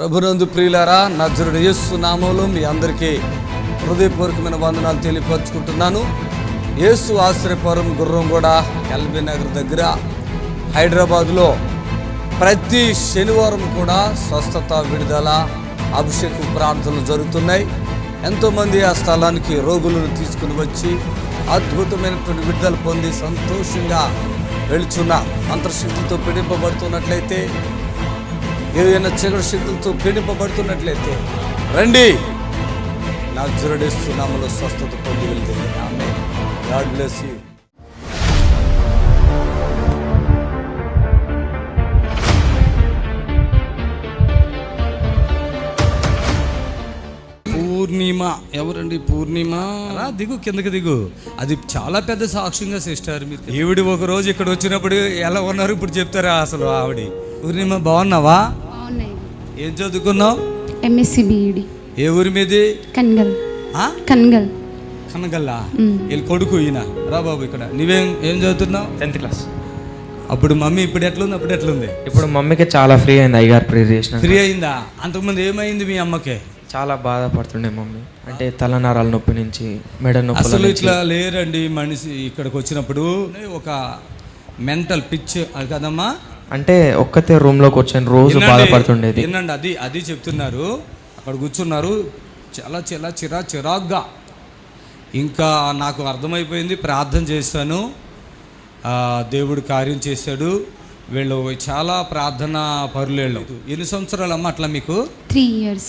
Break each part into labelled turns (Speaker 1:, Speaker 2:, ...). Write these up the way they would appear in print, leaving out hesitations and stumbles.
Speaker 1: ప్రభునందు ప్రియులారా, నజరుడు యేసు నామములో మీ అందరికీ హృదయపూర్వకమైన వందనాలు తెలియపరుచుకుంటున్నాను. యేసు ఆశ్రయపురం గుర్రంగూడ ఎల్బీ నగర్ దగ్గర హైదరాబాద్లో ప్రతి శనివారం కూడా స్వస్థత, విడుదల, అభిషేకం ప్రార్థనలు జరుగుతున్నాయి. ఎంతోమంది ఆ స్థలానికి రోగులను తీసుకుని వచ్చి అద్భుతమైనటువంటి విడుదల పొంది సంతోషంగా వెళుచున్న అంతర్శక్తులతో పీడింపబడుతున్నట్లయితే, ఏదైనా చీకటి శక్తులతో పీడింపబడుతున్నట్లయితే రండి, నజరేయుడు యేసు నామములో స్వస్థత పొంది వెళ్తే. Amen. God bless you. Purnima ఎవరండి? పూర్ణిమ దిగు, కిందకి దిగు. అది చాలా పెద్ద సాక్ష్యంగా సిస్టర్. మీరు ఈవిడ ఒక రోజు ఇక్కడ వచ్చినప్పుడు ఎలా ఉన్నారు ఇప్పుడు చెప్తారా అసలు ఆవిడ. పూర్ణిమ బాగున్నావా? ఏం చదువుకున్నావు?
Speaker 2: MSc B Ed.
Speaker 1: ఏ ఊరి మీది?
Speaker 2: కన్గల్.
Speaker 1: కనగల్లా? వీళ్ళ కొడుకు ఈయన. రా బాబు ఇక్కడ. ఏం చదువుతున్నావు?
Speaker 3: 10th class.
Speaker 1: అప్పుడు మమ్మీ ఇప్పుడు ఎట్లుంది? అప్పుడు ఎట్లుంది?
Speaker 3: ఇప్పుడు మమ్మీకి చాలా ఫ్రీ అయింది. అయ్యగారు ప్రేయర్ చేసిన.
Speaker 1: ఫ్రీ అయిందా? అంతకుముందు ఏమైంది మీ అమ్మకి?
Speaker 3: చాలా బాధపడుతుండే మమ్మీ. అంటే తలనరాల నొప్పి నుంచి, మెడ నొప్పి.
Speaker 1: అసలు ఇట్లా లేరండి మనిషి. ఇక్కడికి వచ్చినప్పుడు ఒక మెంటల్ పిచ్ కదమ్మా.
Speaker 3: అంటే ఒక్కతే రూమ్ లోకి వచ్చాను, రోజు బాధపడుతుండేది.
Speaker 1: వినండి, అది చెప్తున్నారు. అక్కడ కూర్చున్నారు, చాలా చాలా చిరాగ్గా. ఇంకా నాకు అర్థమైపోయింది. ప్రార్థన చేశాను, దేవుడు కార్యం చేశాడు. వీళ్ళు చాలా ప్రార్థన పరులేళ్ళు. ఎన్ని సంవత్సరాలు అమ్మ అట్లా మీకు?
Speaker 2: 3 years.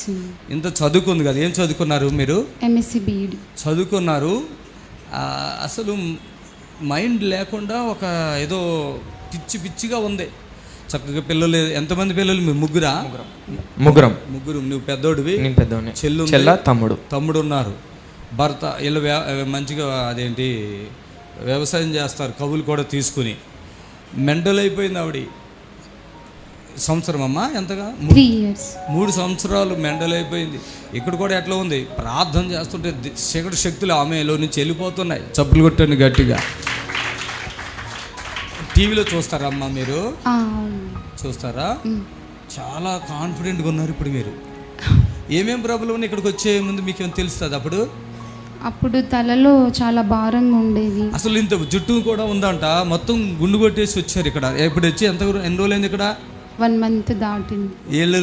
Speaker 1: ఇంత చదువుకుంది కదా. ఏం చదువుకున్నారు మీరు?
Speaker 2: ఎంఎస్సి బిఈడి
Speaker 1: చదువుకున్నారు. అసలు మైండ్ లేకుండా ఒక ఏదో పిచ్చిగా ఉంది. చక్కగా పిల్లలు. ఎంతమంది పిల్లలు? మీరు ముగ్గురా? ముగ్గురు. నువ్వు పెద్దోడివి?
Speaker 3: నేను పెద్దోడిని.
Speaker 1: చెల్ల,
Speaker 3: తమ్ముడు
Speaker 1: ఉన్నారు. భర్త. వీళ్ళు మంచిగా అదేంటి వ్యవసాయం చేస్తారు, కవులు కూడా తీసుకుని. మెంటల్ అయిపోయింది ఆవిడ. సంవత్సరం అమ్మా ఎంతగా?
Speaker 2: 3 years.
Speaker 1: 3 సంవత్సరాలు మెంటల్ అయిపోయింది. ఇక్కడ కూడా ఎట్లా ఉంది? ప్రార్థన చేస్తుంటే చీకటి శక్తులు ఆమెలో నుంచి వెళ్ళిపోతున్నాయి. చప్పులు కొట్టండి గట్టిగా. టీవీలో చూస్తారమ్మా మీరు? చూస్తారా? చాలా కాన్ఫిడెంట్గా ఉన్నారు ఇప్పుడు మీరు. ఏమేం ప్రాబ్లం ఉన్నాయి ఇక్కడికి వచ్చే ముందు మీకు ఏమైనా తెలుస్తుంది?
Speaker 2: అప్పుడు తలలో చాలా భారంగా ఉండేది.
Speaker 1: అసలు ఇంత జుట్టు కూడా ఉందంట. మొత్తం గుండు కొట్టేసి వచ్చారు ఇక్కడ. ఇప్పుడు వచ్చి ఎన్ని రోజులైంది ఇక్కడ?
Speaker 2: 1 month దాటింది.
Speaker 1: ఏళ్ళు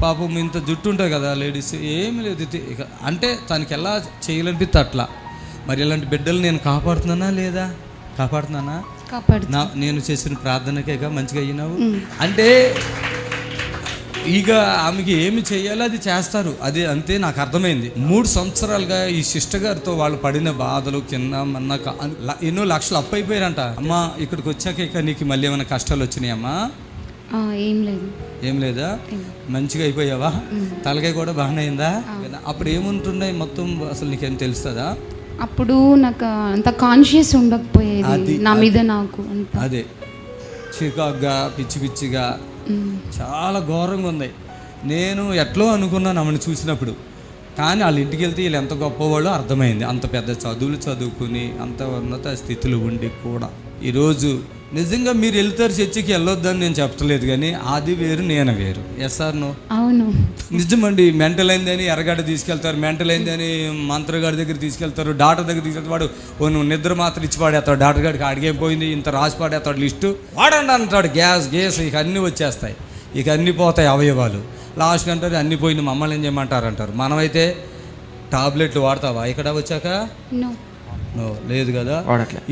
Speaker 1: పాపం. ఇంత జుట్టు ఉంటుంది కదా లేడీస్. ఏమి లేదు ఇక. అంటే తనకి ఎలా చేయాలనిపిస్తే అట్లా. మరి ఇలాంటి బిడ్డలు నేను కాపాడుతున్నానా లేదా? కాపాడుతున్నానా? నేను చేసిన ప్రార్థనకే మంచిగా అయినావు అంటే ఇక ఆమెకి ఏమి చేయాలో అది చేస్తారు. అది అంతే. నాకు అర్థమైంది. 3 సంవత్సరాలుగా ఈ సిస్టర్ గారితో వాళ్ళు పడిన బాధలు కింద మన్నాక ఎన్నో లక్షలు అప్పు అయిపోయారంట. అమ్మా ఇక్కడికి వచ్చాక ఇక నీకు మళ్ళీ ఏమైనా కష్టాలు వచ్చినాయమ్మా?
Speaker 2: ఏం
Speaker 1: లేదా? మంచిగా అయిపోయావా? తలకాయ కూడా బాగానే అయిందా? అప్పుడు ఏముంటున్నాయి మొత్తం అసలు నీకేం తెలుస్తుందా?
Speaker 2: అప్పుడు నాకు అంత కాన్షియస్ ఉండకపోయేది నా మీద. నాకు
Speaker 1: అదే చికాగ్గా, పిచ్చిగా చాలా ఘోరంగా ఉంది. నేను ఎట్లో అనుకున్నాను ఆమెను చూసినప్పుడు. కానీ వాళ్ళ ఇంటికి వెళ్తే వీళ్ళు ఎంత గొప్పవాళ్ళు అర్థమైంది. అంత పెద్ద చదువులు చదువుకుని అంత ఉన్నత స్థితిలో ఉండి కూడా ఈరోజు నిజంగా మీరు వెళ్తారు చర్చికి వెళ్ళొద్దని నేను చెప్పలేదు, కానీ అది వేరు నేను వేరు. Yes or no?
Speaker 2: అవును,
Speaker 1: నిజమండి. మెంటల్ అయిందని ఎర్రగడ్డ తీసుకెళ్తారు, మెంటల్ అయిందని మంత్రగాడి దగ్గర తీసుకెళ్తారు, డాక్టర్ దగ్గర తీసుకెళ్తారు. వాడు నువ్వు నిద్ర మాత్రం ఇచ్చి పాడేస్తాడు. డాక్టర్ గారికి అడిగే పోయింది ఇంత రాసి పాడేస్తాడు లిస్టు. వాడండి అంటాడు. గ్యాస్ ఇక అన్నీ వచ్చేస్తాయి. ఇక అన్నీ పోతాయి అవయవాలు. లాస్ట్ అంటారు అన్నీ పోయింది, మమ్మల్ని ఏం చేయమంటారు అంటారు. మనమైతే టాబ్లెట్లు వాడతావా ఇక్కడ వచ్చాక? నో, లేదు కదా.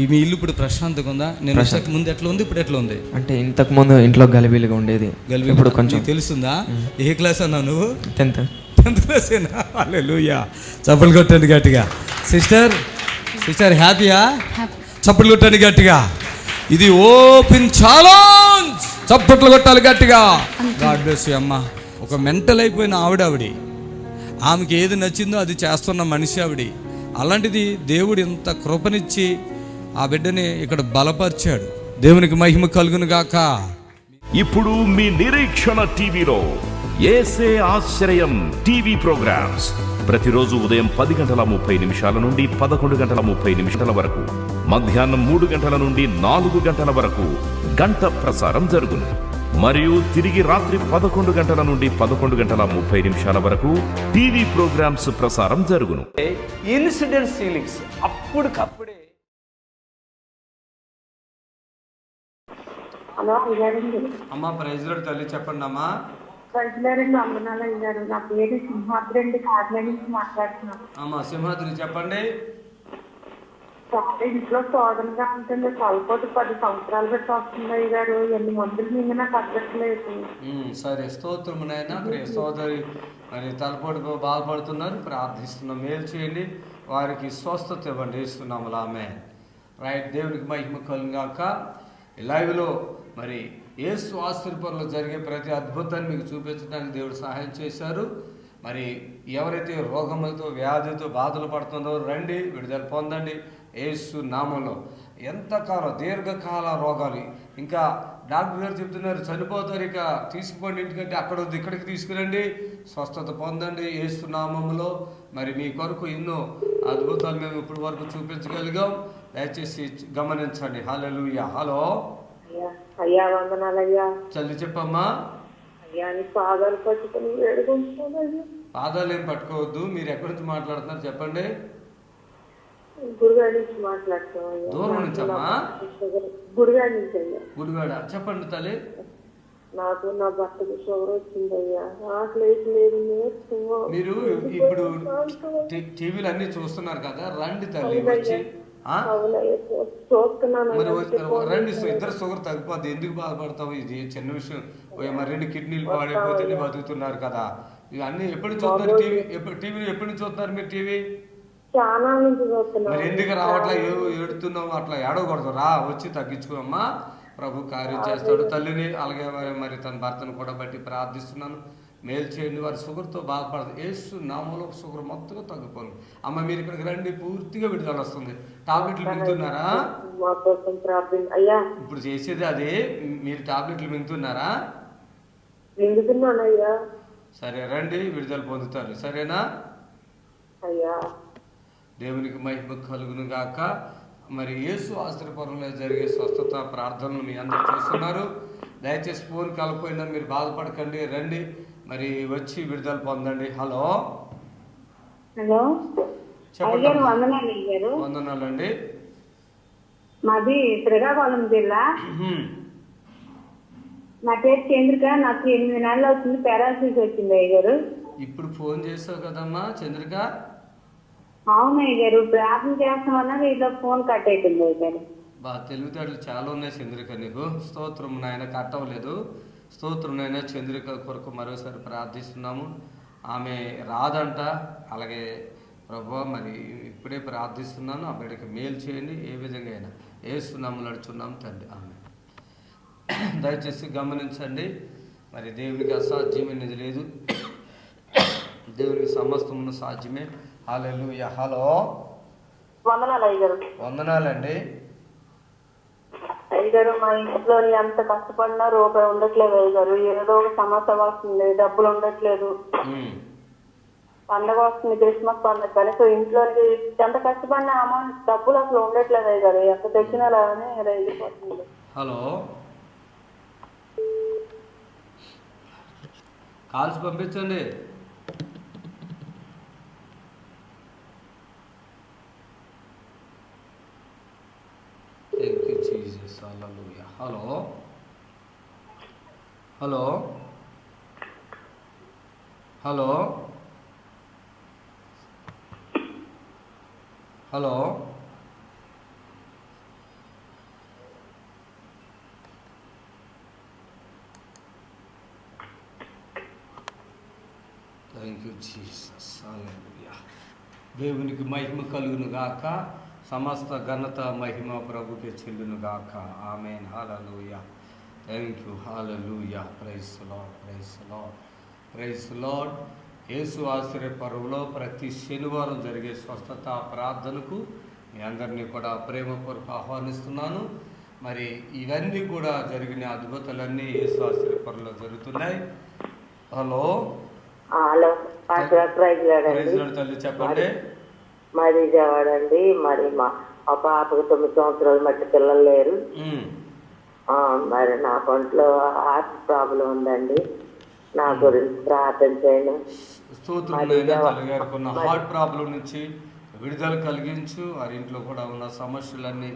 Speaker 1: ఈ మీ ఇల్లు ఇప్పుడు ప్రశాంతంగా ఉందా? నేను వచ్చాక ముందు ఎట్లా ఉంది, ఇప్పుడు ఎట్లా ఉంది?
Speaker 3: అంటే ఇంతకు ముందు ఇంట్లో గలిబిలిగా ఉండేది. ఇప్పుడు కొంచెం
Speaker 1: తెలుస్తుందా? ఏ క్లాస్ అన్నా నువ్వు?
Speaker 3: 10th
Speaker 1: క్లాసేనా? హల్లెలూయా. చప్పలు కొట్టండి గట్టిగా. సిస్టర్ హ్యాపీయా? చప్పలు కొట్టండి గట్టిగా. ఇది ఓపెన్ ఛాలెంజ్. చప్పట్లు కొట్టాలి గట్టిగా. గాడ్ బ్లెస్ యు అమ్మా. ఒక మెంటల్ అయిపోయిన ఆవిడ. ఆమెకి ఏది నచ్చిందో అది చేస్తున్న మనిషి ఆవిడ. అలాంటిది దేవుడు ఇంత కృపనిచ్చి ఆ బిడ్డని ఇక్కడ బలపరిచాడు. దేవునికి మహిమ కలుగును గాక.
Speaker 4: ఇప్పుడు మీ నిరీక్షణ టీవీలో యేసే ఆశ్రయం టీవీ ప్రోగ్రామ్స్ ప్రతిరోజు ఉదయం 10:30 నుండి 11:30 వరకు, మధ్యాహ్నం 3 గంటల నుండి 4 గంటల వరకు గంట ప్రసారం జరుగును. మరియు తిరిగి రాత్రి 11 గంటల నుండి 11 గంటల 30 నిమిషాల వరకు టీవీ ప్రోగ్రామ్స్ ప్రసారం జరుగును.
Speaker 5: Incident ceilings అప్పుడుకప్పుడే.
Speaker 6: హలో అయ్యారండి.
Speaker 1: అమ్మ ప్రైజ్ లార్డ్ తల్లి, చెప్పండి అమ్మా.
Speaker 6: ప్రజలారండి, వందనాలు అయ్యారు. నా పేరు సింహాద్రి అండి, కాకినాడ నుంచి మాట్లాడుతున్నాను.
Speaker 1: అమ్మ సింహాద్రి చెప్పండి.
Speaker 6: చాలా ఇంట్లో శోధనగా ఉంటుంది. తలపోటు 10 సంవత్సరాలు బట్టి వస్తుంది అయ్యారు. ఎన్ని మందులు మింగినా తగ్గట్లేదు.
Speaker 1: సరే, స్తోత్రమునైనా ప్రియ సోదరి మరి తలపోటుతో బాధపడుతున్నారు, ప్రార్థిస్తున్నాం. మేలు చేయండి, వారికి స్వస్థత ఇవ్వండి ఇస్తున్నాము. ఆమె రైట్. దేవునికి మహిమ కలుగాక. లైవ్లో మరి యేసు ఆశ్చర్యపరులో జరిగే ప్రతి అద్భుతాన్ని మీకు చూపించడానికి దేవుడు సహాయం చేశారు. మరి ఎవరైతే రోగములతో వ్యాధితో బాధలు పడుతుందో రండి, విడుదల పొందండి యేసు నామంలో. ఎంతకాలం దీర్ఘకాల రోగాలు, ఇంకా డాక్టర్ గారు చెప్తున్నారు చనిపోతారు, ఇక తీసుకుపోండి ఇంటికంటే అక్కడ వద్దు, ఇక్కడికి తీసుకురండి, స్వస్థత పొందండి యేసు నామంలో. మరి మీ కొరకు ఎన్నో అద్భుతాలు మేము ఇప్పటి వరకు చూపించగలిగాం. దయచేసి గమనించండి. హల్లెలూయా. హలో
Speaker 6: అయ్యా, వందనాలయ్యా.
Speaker 1: చల్లి చెప్పమ్మా.
Speaker 6: అయ్యా, నీ పాదాలు పట్టుకుని వేడుకుంటున్నాను.
Speaker 1: పాదాలు ఏం పట్టుకోవద్దు. మీరు ఎక్కడి నుంచి మాట్లాడుతున్నారు చెప్పండి.
Speaker 6: గుడిగాడి నుంచి మాట్లాడుతున్నాం.
Speaker 1: దూరం నుంచమ్మా?
Speaker 6: గుడిగాడి నుంచి అయ్యా.
Speaker 1: గుడివాడ. చెప్పండి తల్లి.
Speaker 6: నాకు నా భర్తకు షుగర్ వచ్చిందయ్యా. లేదు
Speaker 1: మీరు ఇప్పుడు టీవీలు అన్ని చూస్తున్నారు కదా, రండి తల్లి వచ్చి. మరి రండి, ఇద్దరు షుగర్ తగ్గిపోద్ది. ఎందుకు బాధపడతావు? ఇది చిన్న విషయం. మరి 2 కిడ్నీలు పాడైపోతే బతుకుతున్నారు కదా. ఇవన్నీ ఎప్పుడు చూస్తున్నారు టీవీ ఎప్పటి నుంచి చూస్తున్నారు మీరు టీవీ? మరి ఎందుకు రావట్లా? ఏడుతున్నావు? అట్లా ఏడవకూడదు. రా, వచ్చి తగ్గించుకోమ్మా. ప్రభు కార్యం చేస్తాడు. తల్లిని అలాగే మరి తన భర్తను కూడా బట్టి ప్రార్థిస్తున్నాను. మేలు చేయండి. వారి షుగర్తో బాధపడదు. యేసు నామంలో షుగర్ మొత్తం తగ్గిపోను. అమ్మ మీరు ఇక్కడికి రండి, పూర్తిగా విడుదల వస్తుంది. టాబ్లెట్లు మింగుతున్నారా? ఇప్పుడు చేసేది అదే. మీరు టాబ్లెట్లు మింగుతున్నారా? సరే రండి, విడుదల పొందుతారు. సరేనా? దేవునికి మహిమ కలుగును గాక. మరి యేసు ఆశ్చర్యపరంలో జరిగే స్వస్థత ప్రార్థనలు మీ అందరూ చూస్తున్నారు. దయచేసి ఫోన్ కలపోయినా మీరు బాధపడకండి, రండి, మరి వచ్చి విడుదల పొందండి. హలో చెప్పండి. వందనాలండి.
Speaker 6: మాది శ్రీకాకుళం జిల్లా. నా పేరు చంద్రిక. నాకు 8 నెలలు అవుతుంది, పారాలసిస్ వచ్చింది అయ్యారు.
Speaker 1: ఇప్పుడు ఫోన్ చేసావు కదమ్మా చంద్రిక?
Speaker 6: అవును అయ్యారు. ప్రార్థన చేస్తామన్నా ఇలా ఫోన్ కట్ అవుతుంది అయ్యారు.
Speaker 1: తెలివితేటలు చాలా ఉన్నాయి చంద్రిక నీకు. స్తోత్రం నాయన. కట్ అవ్వలేదు. స్తోత్రం నాయన. చంద్రిక కొరకు మరోసారి ప్రార్థిస్తున్నాము. ఆమె రాదంట. అలాగే ప్రభు మరి ఇప్పుడే ప్రార్థిస్తున్నాను, ఆ బిడ్డకి మేలు చేయండి ఏ విధంగా అయినా. యేసు నామములో అడుగుచున్నాము తండ్రి, ఆమె. దయచేసి గమనించండి. మరి దేవునికి అసాధ్యమైనది లేదు, దేవునికి సమస్తమును సాధ్యమే. హల్లెలూయా. హలో
Speaker 6: వందనాలు అయ్యారు.
Speaker 1: వందనాలండి.
Speaker 6: అయ్యారు, మా ఇంట్లో ఎంత కష్టపడినా రూపాయి ఉండట్లేదు అయ్యారు. ఏదో ఒక సమస్య వస్తుంది, డబ్బులు ఉండట్లేదు. పండగ వస్తుంది, క్రిస్మస్ పండుగ, కనీసం ఇంట్లో ఎంత కష్టపడినా అమౌంట్ డబ్బులు అసలు ఉండట్లేదు అయ్యారు. ఎంత తెచ్చినా రాని వెళ్ళిపోతుంది.
Speaker 1: హలో కాల్స్ పంపించండి. Thank you Jesus. Hallelujah. Hello hello hello hello thank you Jesus. Hallelujah. దేవునికి మహిమ కలుగును గాక. సమస్త ఘనత మహిమ ప్రభుకి చెల్లును గాక. Amen. Hallelujah. Thank you. Hallelujah. Praise lord, praise lord, praise lord. యేసు ఆశ్చర్యపరువులో ప్రతి శనివారం జరిగే స్వస్థత ప్రార్థనకు మీ అందరినీ కూడా ప్రేమపూర్వక ఆహ్వానిస్తున్నాను. మరి ఇవన్నీ కూడా జరిగిన అద్భుతాలన్నీ యేసు ఆశ్చర్యపరువులో జరుగుతున్నాయి. హలో తల్లి చెప్పండి.
Speaker 6: మాది విజయవాడ అండి. మరి మా పాపకు 9 సంవత్సరాలు మట్టి పిల్లలు లేరు. మరి నా ఒంట్లో హార్ట్ ప్రాబ్లం ఉందండి, నా గురించి ప్రార్థన చేయండి.
Speaker 1: స్తోత్రములైన తల్లిగారికి ఉన్న హార్ట్ ప్రాబ్లం నుంచి విడుదల కలిగించు. వారి ఇంట్లో కూడా ఉన్న సమస్యలన్నీ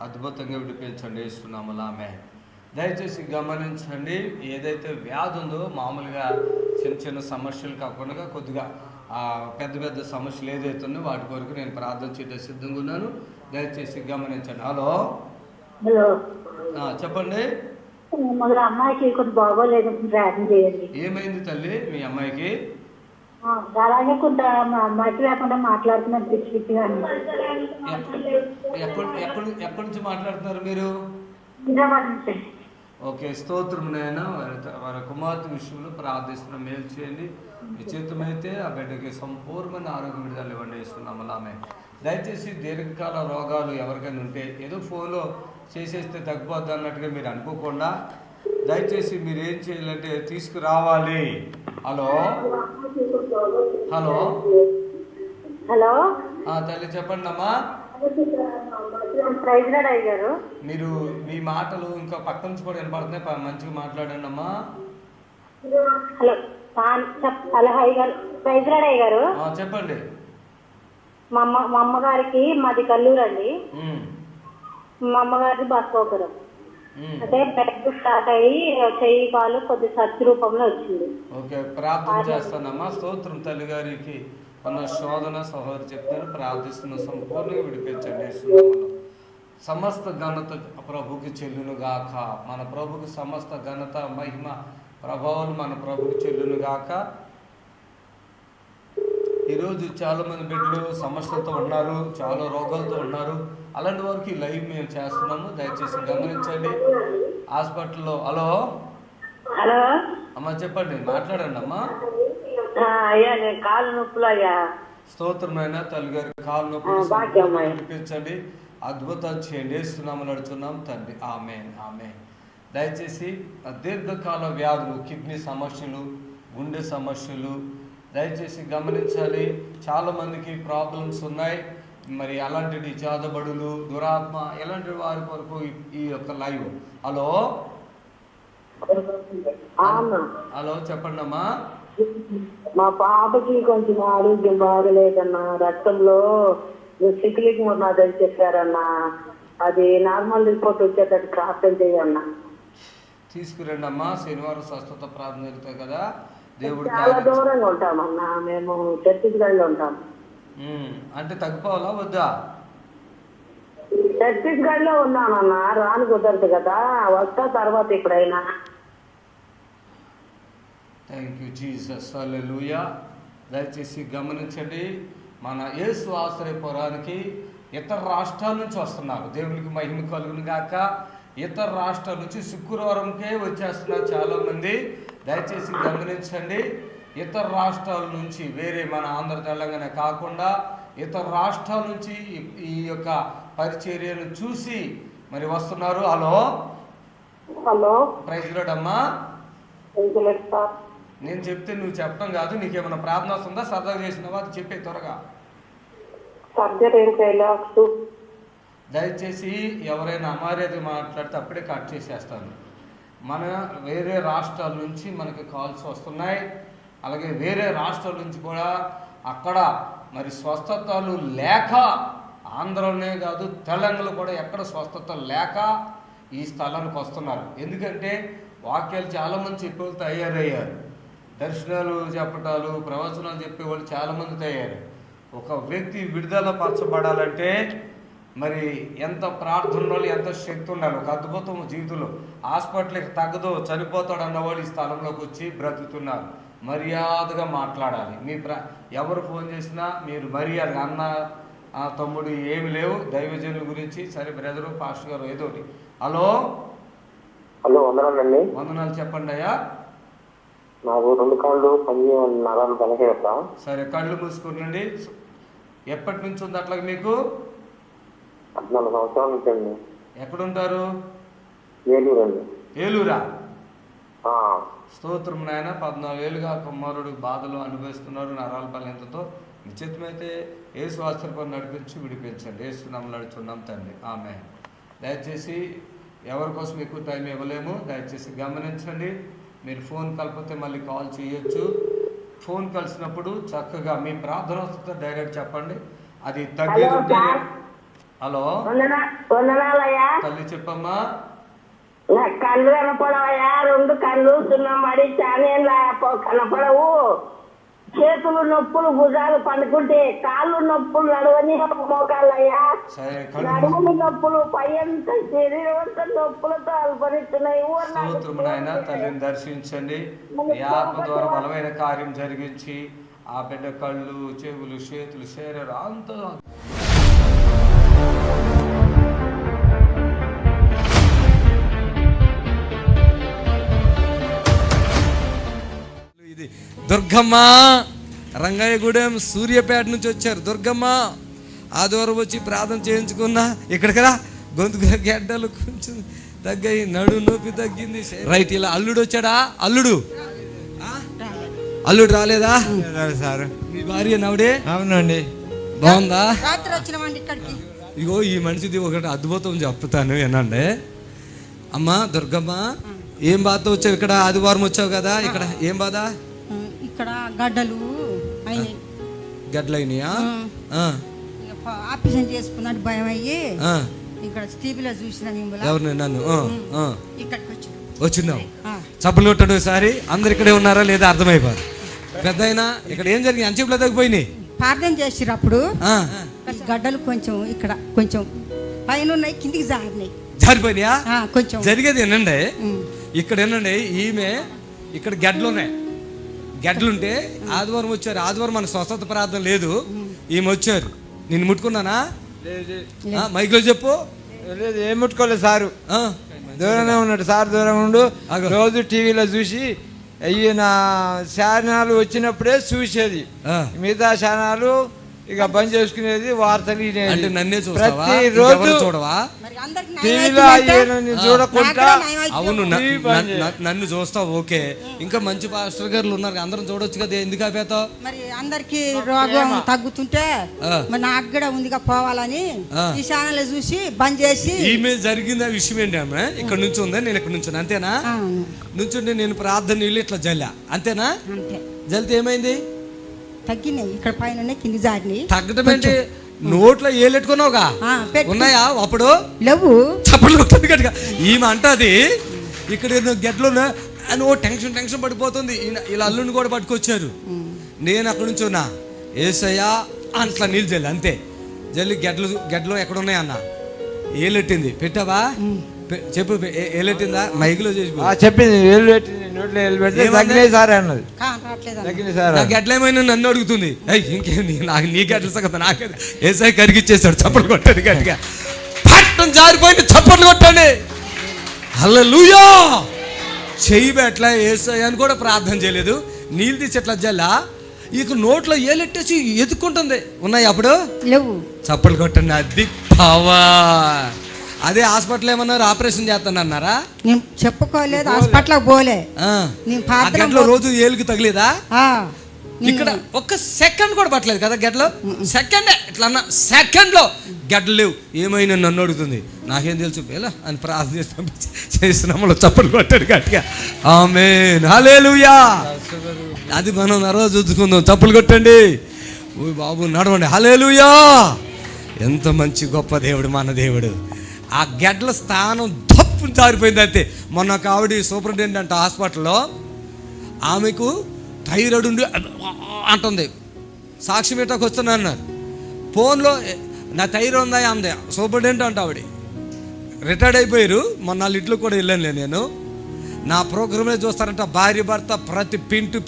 Speaker 1: అద్భుతంగా విడిపించండి యేసునామములో ఆమేన్. దయచేసి గమనించండి, ఏదైతే వ్యాధి ఉందో మామూలుగా చిన్న చిన్న సమస్యలు కాకుండా కొద్దిగా పెద్ద పెద్ద సమస్యలు ఏదైతే ఉన్నాయో వాటి కొరకు నేను ప్రార్థన చేయడానికి సిద్ధంగా ఉన్నాను. దయచేసి గమనించండి. హలో
Speaker 6: హలో,
Speaker 1: చెప్పండి.
Speaker 6: మొదలు అమ్మాయికి కొంచెం బాగోలేదు, ప్రార్థన చేయండి.
Speaker 1: ఏమైంది తల్లి మీ అమ్మాయికి?
Speaker 6: అలాగే కొంత మా అమ్మాయికి లేకుండా మాట్లాడుతున్నారు పిచ్చి పిచ్చిగా.
Speaker 1: ఎక్కడి నుంచి మాట్లాడుతున్నారు మీరు? ఓకే, స్తోత్రం నాయన. వారి కుమార్తె విషయంలో ప్రార్థిస్తున్న మేలు చేయండి. నిశ్చితమైతే ఆ బిడ్డకి సంపూర్ణమైన ఆరోగ్యం విడుదల ఇవ్వండి యేసునామములో ఆమేన్. దయచేసి దీర్ఘకాల రోగాలు ఎవరికైనా ఉంటే ఏదో ఫోన్లో చేసేస్తే తగ్గిపోద్ది అన్నట్టుగా మీరు అనుకోకుండా దయచేసి మీరు ఏం చేయాలంటే తీసుకురావాలి. హలో హలో
Speaker 6: హలో
Speaker 1: తల్లి చెప్పండి అమ్మా. మీరు మీ మాటలు ఇంకా పక్క నుంచి కూడా వినపడుతున్నాయి, మంచిగా మాట్లాడండి అమ్మా.
Speaker 6: హలో హలో ప్రైజ్రాడ్ గారు
Speaker 1: చెప్పండి.
Speaker 6: మా అమ్మగారికి మాది కల్లూరు అండి. మా అమ్మగారిది బస్కోపురం. అంటే బెడ్ స్టార్ట్ అయ్యి చెయ్యి కాలు కొద్ది సర్చ్ రూపంలో వచ్చింది.
Speaker 1: ఓకే, ప్రార్థన చేస్తానమ్మా. స్తోత్రం తల్లి గారికి మన శోధన సహోదరు చెప్తారు, ప్రార్థిస్తున్న సంపూర్ణంగా విడిపించండి యేసునామములో. సమస్త ఘనత ప్రభుకి చెల్లును గాక. మన ప్రభుకి సమస్త ఘనత మహిమ ప్రభావాలు మన ప్రభుకి చెల్లును గాక. ఈరోజు చాలామంది బిడ్డలు సమస్యలతో ఉన్నారు, చాలా రోగాలతో ఉన్నారు. అలాంటి వారికి లైవ్ మేము చేస్తున్నాము, దయచేసి గమనించండి. హాస్పిటల్లో హలో
Speaker 6: హలో
Speaker 1: అమ్మా చెప్పండి, మాట్లాడండి అమ్మా.
Speaker 6: అయ్యా నేను కాలు నొప్పులు అయ్యా.
Speaker 1: స్తోత్రమైన తల్లి గారి కాలు నొప్పి వినిపించండి, అద్భుతాలు చేయండి యేసునామములో నడుచున్నాం తండ్రి. ఆమేన్ ఆమేన్. దయచేసి దీర్ఘకాల వ్యాధులు, కిడ్నీ సమస్యలు, గుండె సమస్యలు దయచేసి గమనించాలి. చాలామందికి ప్రాబ్లమ్స్ ఉన్నాయి. మరి అలాంటి జాదబడులు, దురాత్మ ఇలాంటి వారి కొరకు ఈ యొక్క లైవ్. హలో హలో చెప్పండి అమ్మా.
Speaker 6: మా పాపకి కొంచెం ఆరోగ్యం బాగలేదన్నా, రక్తంలో సిక్లిక్ ఉన్నదని చెప్పారన్నా. అది నార్మల్ రిపోర్ట్ వచ్చేటట్టు ప్రార్థన చేయన్నా.
Speaker 1: తీసుకురండి అమ్మా. శనివారం స్వస్థత ప్రార్థన జరుగుతాయి కదా, దేవుడు.
Speaker 6: చాలా దూరంగా ఉంటామన్నా, మేము ఛత్తీస్గఢ్లో ఉంటాం.
Speaker 1: అంటే తగ్గిపోవాలా వద్దా?
Speaker 6: ఛత్తీస్గఢ్లో ఉన్నానన్నా, రాను కుదరదు కదా, వస్తా తర్వాత ఎప్పుడైనా.
Speaker 1: థ్యాంక్ యూ జీసస్, హల్లెలూయా. దయచేసి గమనించండి, మన యేసు ఆశ్రయపురానికి ఇతర రాష్ట్రాల నుంచి వస్తున్నారు. దేవునికి మహిమ కలుగును గాక. ఇతర రాష్ట్రాల నుంచి శుక్రవారంకే వచ్చేస్తున్నారు చాలామంది. దయచేసి గమనించండి, ఇతర రాష్ట్రాల నుంచి వేరే మన ఆంధ్ర తెలంగాణ కాకుండా ఇతర రాష్ట్రాల నుంచి ఈ యొక్క పరిచర్యను చూసి మరి వస్తున్నారు. హలో
Speaker 6: హలో
Speaker 1: ప్రైజ్ లార్డ్ అమ్మా. నేను చెప్తే నువ్వు చెప్పడం కాదు, నీకేమైనా ప్రార్థన వస్తుందా? సరదాగా చేసినావా? అది చెప్పే త్వరగా. దయచేసి ఎవరైనా అమర్యాద మాట్లాడితే అప్పుడే కట్ చేసేస్తాను. మన వేరే రాష్ట్రాల నుంచి మనకి కాల్స్ వస్తున్నాయి. అలాగే వేరే రాష్ట్రాల నుంచి కూడా అక్కడ మరి స్వస్థతలు లేక, ఆంధ్రలోనే కాదు తెలంగాణలో కూడా ఎక్కడ స్వస్థత లేక ఈ స్థలానికి వస్తున్నారు. ఎందుకంటే వాక్యాలు చాలామంది చెప్పేవాళ్ళు తయారయ్యారు, దర్శనాలు చెప్పటాలు, ప్రవచనాలు చెప్పేవాళ్ళు చాలామంది తయారయ్యారు. ఒక వ్యక్తి విడుదల పరచబడాలంటే మరి ఎంత ప్రార్థన ఉండాలి, ఎంత శక్తి ఉండాలి. ఒక అద్భుతం జీవితంలో హాస్పిటల్కి తగ్గదు, చనిపోతాడు అన్నవాళ్ళు ఈ స్థలంలోకి వచ్చి బ్రతుకుతున్నారు. మర్యాదగా మాట్లాడాలి. ఎవరు ఫోన్ చేసినా మీరు మర్యాదగా అన్న తమ్ముడు ఏమి లేవు, దైవజనుల గురించి సరే బ్రదరు పాస్టర్ గారు ఏదో ఒకటి. హలో
Speaker 7: హలో వందనాలండి.
Speaker 1: వందనాలు చెప్పండి అయ్యా.
Speaker 7: నాకు 2 కాళ్ళు నరాలు బలహీనత.
Speaker 1: సరే కళ్ళు మూసుకునండి. ఎప్పటి నుంచి ఉంది అట్లాగే మీకు?
Speaker 7: 14 సంవత్సరాల నుంచి అండి.
Speaker 1: ఎక్కడుంటారు?
Speaker 7: ఏలూరు అండి.
Speaker 1: ఏలూరా? స్తోత్రం నాయన. 14 ఏళ్ళుగా కుమారుడు బాధలు అనుభవిస్తున్నారు నరాల బలహీనతతో. నిశ్చితమైతే యేసు ఆశ్రయపురం నడిపించి విడిపించండి. యేసు నామములో నడుచున్నాం తండ్రి. ఆమేన్. దయచేసి ఎవరి కోసం ఎక్కువ టైం ఇవ్వలేము, దయచేసి గమనించండి. మీరు ఫోన్ కలిపితే మళ్ళీ కాల్ చేయొచ్చు. ఫోన్ కలిసినప్పుడు చక్కగా మీ ప్రార్థన వస్తుందో డైరెక్ట్ చెప్పండి. అది తగ్గేది. హలో తల్లి చెప్పమ్మా.
Speaker 6: కళ్ళు కనపడవయ్యా, 2 కళ్ళు సున్నమడి చానేళ్ళ కనపడవు. చేతులు నొప్పులు, భుజాలు పండుకుంటే, కాళ్ళు నొప్పులు, నడవని మోకాళ్ళయ్యా, నడుములు నొప్పులు, పై అంత శరీరం అంతా నొప్పులతో అల్పరిస్తున్నాయి.
Speaker 1: నాయన తల్లిని దర్శించండి. ఈ ఆత్మ ద్వారా బలమైన కార్యం జరిగించి ఆ బిడ్డ కళ్ళు, చెవులు, చేతులు, శరీరం అంతా ఇది దుర్గమ్మ, రంగయ్యగూడెం, సూర్యాపేట నుంచి వచ్చారు. దుర్గమ్మ ఆదివారం వచ్చి ప్రార్థన చేయించుకున్నా. ఇక్కడికి రా, గొంతు గడ్డలు కొంచెం తగ్గాయి, నడు నొప్పి తగ్గింది. రైట్. ఇలా అల్లుడు వచ్చాడా? అల్లుడు రాలేదా
Speaker 8: సార్?
Speaker 1: మీ భార్య నవ్వుడే?
Speaker 8: అవునండి.
Speaker 1: బాగుందా?
Speaker 9: రాత్రి వచ్చినామండి ఇక్కడికి.
Speaker 1: ఇగో ఈ మనిషిది ఒకటి అద్భుతం చెప్తాను వినండి. అమ్మా దుర్గమ్మ, ఏం బాధతో వచ్చావు? ఇక్కడ ఆదివారం వచ్చావు కదా, ఇక్కడ ఏం బాధ?
Speaker 9: ఇక్కడ గడ్డలు అయినాయి.
Speaker 1: గడ్డలైనయా?
Speaker 9: ఆపరేషన్ చేసుకున్నట్టు భయం అయ్యి ఇక్కడ టీవీలో చూసిన మిమ్మల్ని.
Speaker 1: ఎవరిని? నన్ను.
Speaker 9: ఇక్కడికి
Speaker 1: వచ్చినావు. చప్పలు కొట్టాడు ఒకసారి. అందరు ఇక్కడే ఉన్నారా లేదా అర్థమైపోదు. పెద్ద అయినా ఇక్కడ ఏం జరిగింది? అంచెపులో తగ్గిపోయినాయి.
Speaker 9: ప్రార్థన చేసిరు అప్పుడు గడ్డలు కొంచెం ఇక్కడ కొంచెం పైన ఉన్నాయి, కిందికి
Speaker 1: జారిపోయినాయా?
Speaker 9: కొంచెం
Speaker 1: జరిగేది ఏనండి, ఇక్కడ ఏనండి, ఈమె ఇక్కడ గడ్డలున్నాయి. గడ్డలుంటే ఆదివారం వచ్చారు. ఆదివారం మనకు స్వస్థత ప్రార్థన లేదు. ఈమె వచ్చారు. నిన్ను ముట్టుకున్నానా? మైక్లో చెప్పు.
Speaker 8: లేదు, ఏం ముట్టుకోలేదు సారు. దూరంగా ఉన్నాడు సార్. దూరం ఉండు. రోజు టీవీలో చూసి అయ్యి నా ఛానల్ వచ్చినప్పుడే చూసేది. మిగతా ఛానల్ ఇక బంద్ చేసుకునేది. వార్తలు ప్రతిరోజు
Speaker 1: చూడవా?
Speaker 8: టీవీలో చూడకుండా.
Speaker 1: అవును, నన్ను చూస్తావు ఓకే. ఇంకా మంచి పాస్టర్ గారు ఉన్నారు, అందరం చూడొచ్చు కదా, ఎందుకు ఆపేతావు?
Speaker 9: మరి అందరికి రోగం తగ్గుతుంటే మరి నాకు కూడా ఉందిగా పోవాలని ఈ ఛానల్ చూసి బంద్ చేసి.
Speaker 1: ఈమె జరిగిన విషయం ఏంటి? ఆమె ఇక్కడ నుంచి ఉందా, నేను ఇక్కడ నుంచి అంతేనా? నుంచుంటే నేను ప్రార్థన నీళ్ళు ఇట్లా జల్లా, అంతేనా? జల్లితే ఏమైంది?
Speaker 9: తగ్గినాయి. ఇక్కడ పైన కింది జారినాయి.
Speaker 1: తగ్గడం ఏంటి? నోట్లో ఏలెట్టుకున్నావుగా, ఉన్నాయా? అప్పుడు
Speaker 9: లేవు.
Speaker 1: చప్పట్లు కొట్టింది గట్టిగా. ఈమె అంటది ఇక్కడ గడ్డలు అని ఓ టెన్షన్ పడిపోతుంది. ఇలా అల్లుని కూడా పట్టుకొచ్చారు. నేను అక్కడ నుంచి ఉన్నా, ఏసయ్యా అంట్లా నీళ్ళు జల్లి, అంతే. జల్లి గడ్డలు ఎక్కడ ఉన్నాయి అన్న, ఏలెట్టింది. పెట్టావా? చెప్పు, ఏలెట్టిందా? మైకులో చేసి
Speaker 8: చెప్పింది.
Speaker 1: గడ్డలేమైనా నన్ను అడుగుతుంది. ఇంకేం నీ గడ్డల సంగతి నాకే. ఏసై కరిగిచ్చేసాడు. చప్పట్లు కొట్టాడు గట్టిగా. పట్టణం జారిపోయింది. చప్పట్లు కొట్టండి. హల్లెలూయా. చెయ్యి ఎట్లా ఏసై అని కూడా ప్రార్థన చేయలేదు. నీళ్ళు తీసి ఎట్లా జల్లా, ఇక నోట్లో ఏలెట్టేసి ఎదుక్కుంటుంది. ఉన్నాయి అప్పుడు
Speaker 9: లేవు.
Speaker 1: చప్పట్లు కొట్టండి. అది పవా. అదే హాస్పిటల్ ఏమన్నారు, ఆపరేషన్ చేస్తాను అన్నారా?
Speaker 9: నేను చెప్పుకోలేదు, హాస్పిటల్ పోలే.
Speaker 1: గడ్డలో రోజు ఏలుకి తగిలేదా? ఇక్కడ ఒక్క సెకండ్ కూడా పట్టలేదు కదా గడ్డలో. సెకండ్ ఇట్లా అన్న, సెకండ్ లో గడ్డలు లేవు. ఏమైనా నన్ను అడుగుతుంది, నాకేం తెలుసు ఎలా అని ప్రార్థన చేస్తున్నాము. చప్పట్లు కొట్టాడు గట్టిగా. ఆమేన్, హల్లెలూయా. అది మనం ఆ రోజు చూసుకుందాం. చప్పట్లు కొట్టండి. ఓ బాబు నడవండి. హల్లెలూయా. ఎంత మంచి గొప్ప దేవుడు మన దేవుడు. ఆ గడ్డల స్థానం తప్పు జారిపోయింది అంతే. మొన్న ఒక ఆవిడ సూపరింటెండెంట్ హాస్పిటల్లో, ఆమెకు థైరాయిడ్ ఉండి అంటుంది. సాక్షి మీటకు వస్తున్నా అన్నారు. ఫోన్లో నా థైరాయిడ్ ఉందా అందే. సూపరింటెండెంట్ అంట ఆవిడ. రిటైర్డ్ అయిపోయారు. మొన్న వాళ్ళ ఇంట్లో కూడా వెళ్ళాను నేను. నా ప్రోగ్రామే చూస్తారంట. భార్య భర్త ప్రతి